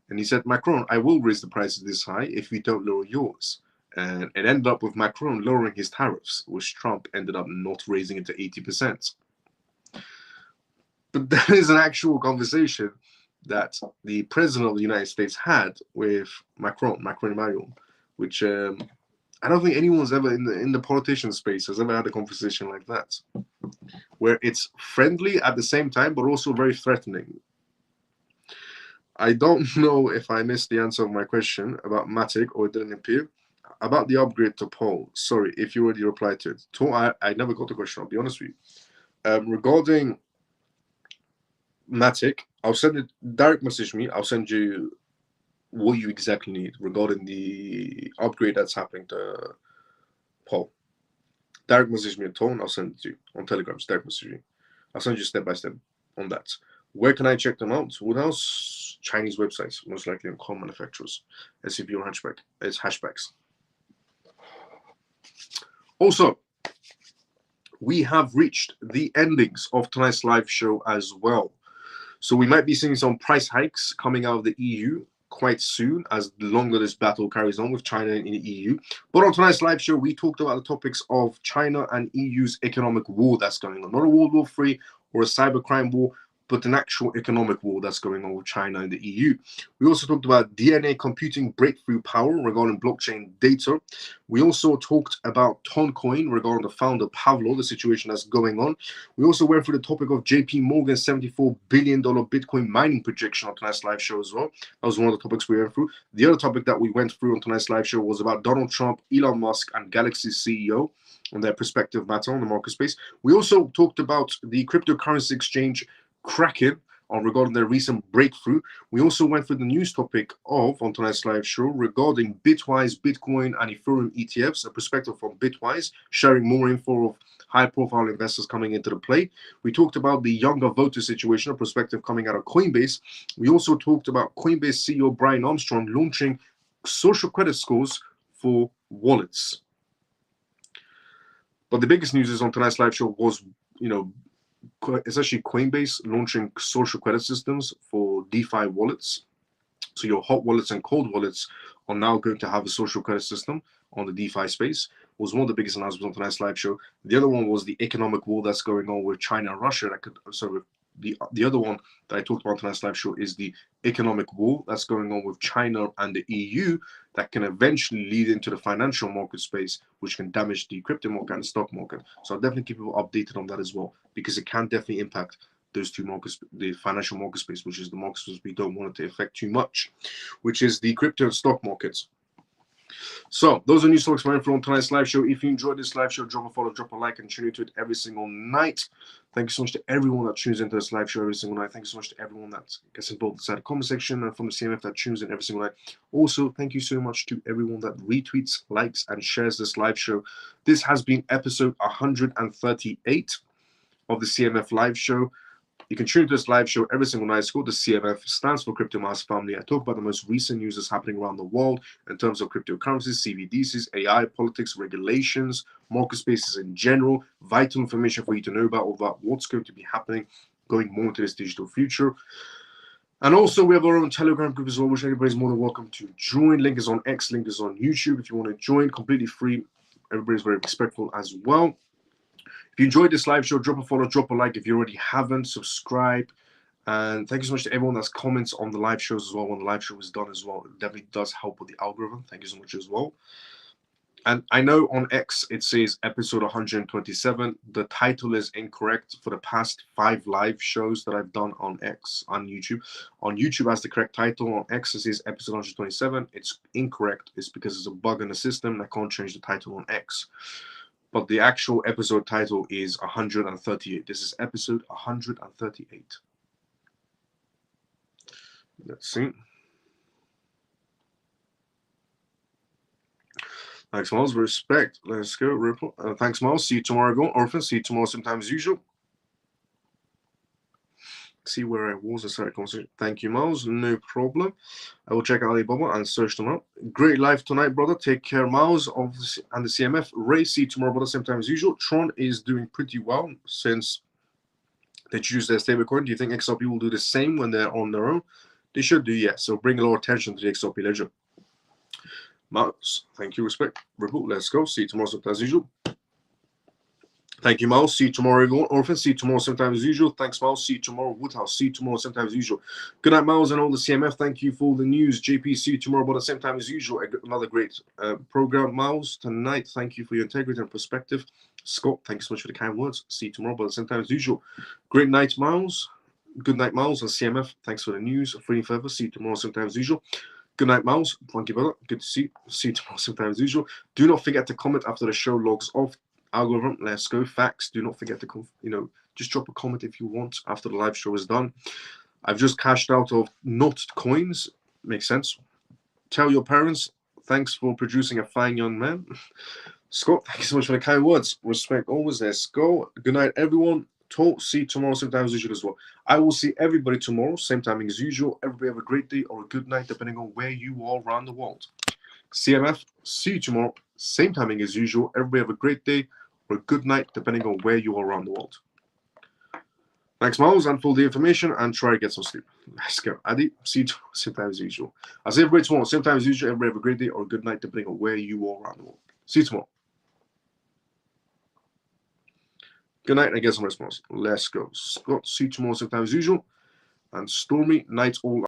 And he said, Macron, I will raise the prices this high if you don't lower yours. And it ended up with Macron lowering his tariffs, which Trump ended up not raising it to 80%. But that is an actual conversation that the president of the United States had with Macron Emmanuel, which I don't think anyone's ever in the politician space has ever had a conversation like that, where it's friendly at the same time, but also very threatening. I don't know if I missed the answer of my question about Matic or it didn't appear. About the upgrade to Paul, sorry if you already replied to it. I never got the question, I'll be honest with you. Regarding Matic, I'll send it, direct message me, I'll send you what you exactly need regarding the upgrade that's happening to Paul. Direct message me on Tone, I'll send it to you on Telegram, direct message me. I'll send you step by step on that. Where can I check them out? What else? Chinese websites, most likely on car manufacturers. SCP or hatchback. It's hashbacks. Also, we have reached the endings of tonight's live show as well. So we might be seeing some price hikes coming out of the EU quite soon as the longer this battle carries on with China in the EU. But on tonight's live show, we talked about the topics of China and EU's economic war that's going on. Not a World War III or a cybercrime war, but an actual economic war that's going on with China and the EU. We also talked about DNA computing breakthrough power regarding blockchain data. We also talked about Toncoin regarding the founder Pavlo, the situation that's going on. We also went through the topic of JP Morgan's $74 billion Bitcoin mining projection on tonight's live show as well. That was one of the topics we went through. The other topic that we went through on tonight's live show was about Donald Trump, Elon Musk, and Galaxy's CEO on their perspective matter on the market space. We also talked about the cryptocurrency exchange Kraken regarding their recent breakthrough. We also went through the news topic on tonight's live show regarding Bitwise, Bitcoin, and Ethereum ETFs, a perspective from Bitwise, sharing more info of high-profile investors coming into the play. We talked about the younger voter situation, a perspective coming out of Coinbase. We also talked about Coinbase CEO Brian Armstrong launching social credit scores for wallets. But the biggest news is on tonight's live show was, it's actually Coinbase launching social credit systems for DeFi wallets. So your hot wallets and cold wallets are now going to have a social credit system on the DeFi space. It was one of the biggest announcements on tonight's live show. The other one was the economic war that's going on with China and Russia. The other one that I talked about on tonight's live show is the economic war that's going on with China and the EU that can eventually lead into the financial market space, which can damage the crypto market and the stock market. So I'll definitely keep people updated on that as well, because it can definitely impact those two markets, the financial market space, which is the market space we don't want it to affect too much, which is the crypto and stock markets. So those are news talks running from tonight's live show. If you enjoyed this live show, drop a follow, drop a like, and tune into it every single night. Thank you so much to everyone that tunes into this live show every single night. Thank you so much to everyone that gets involved inside the comment section and from the CMF that tunes in every single night. Also, thank you so much to everyone that retweets, likes, and shares this live show. This has been episode 138 of the CMF live show. You can tune into this live show every single night. It's called the CMF, stands for Crypto Mass Family. I talk about the most recent news that's happening around the world in terms of cryptocurrencies, CBDCs, AI, politics, regulations, market spaces in general, vital information for you to know about what's going to be happening going more into this digital future. And also, we have our own Telegram group as well, which everybody's more than welcome to join. Link is on X, link is on YouTube. If you want to join, completely free. Everybody's very respectful as well. If you enjoyed this live show, drop a follow, drop a like. If you already haven't, subscribe And thank you so much to everyone that's comments on the live shows as well. When the live show is done as well, it definitely does help with the algorithm. Thank you so much as well. And I know on X it says episode 127. The title is incorrect for the past 5 live shows that I've done on X on YouTube. On YouTube has the correct title. On X it says episode 127. It's incorrect. It's because there's a bug in the system and I can't change the title on X. But the actual episode title is 138. This is episode 138. Let's see. Thanks, Miles. Respect. Let's go. Ripple. Thanks, Miles. See you tomorrow, everyone. Orphan. See you tomorrow, sometimes as usual. See where I was. I started conversation. Thank you, Miles. No problem. I will check Alibaba and search them out. Great live tonight, brother. Take care, Miles, and the CMF. Ray, see you tomorrow, brother, same time as usual. Tron is doing pretty well since they choose their stablecoin. Do you think XRP will do the same when they're on their own? They should do, yes. So bring a lot of attention to the XRP ledger. Miles, thank you, respect. Ripple, let's go. See you tomorrow, sometimes as usual. Thank you, Miles. See you tomorrow, everyone. Orphan, see you tomorrow, sometimes as usual. Thanks, Miles. See you tomorrow. Woodhouse, see you tomorrow, sometimes as usual. Good night, Miles, and all the CMF. Thank you for the news. JP, see you tomorrow, but at the same time as usual. Another great program, Miles, tonight. Thank you for your integrity and perspective. Scott, thank you so much for the kind words. See you tomorrow, but at the same time as usual. Great night, Miles. Good night, Miles, and CMF. Thanks for the news. Free further. See you tomorrow, sometimes as usual. Good night, Miles. Thank you, brother. Good to see you. See you tomorrow, sometimes as usual. Do not forget to comment after the show logs off. Algorithm, let's go. Facts. Do not forget to, just drop a comment if you want after the live show is done. I've just cashed out of not coins. Makes sense. Tell your parents, thanks for producing a fine young man. Scott, thank you so much for the kind words. Respect always. Let's go. Good night, everyone. Talk. See you tomorrow, same time as usual as well. I will see everybody tomorrow, same timing as usual. Everybody have a great day or a good night, depending on where you are around the world. CMF, see you tomorrow, same timing as usual. Everybody have a great day or a good night, depending on where you are around the world. Thanks, Miles, and for the information, and try to get some sleep. Let's go. Adi, see you tomorrow, same time as usual. I'll see everybody tomorrow, same time as usual. Everybody have a great day or a good night, depending on where you are around the world. See you tomorrow. Good night, and get some response. Let's go. Scott, see you tomorrow, same time as usual. And Stormy, night all.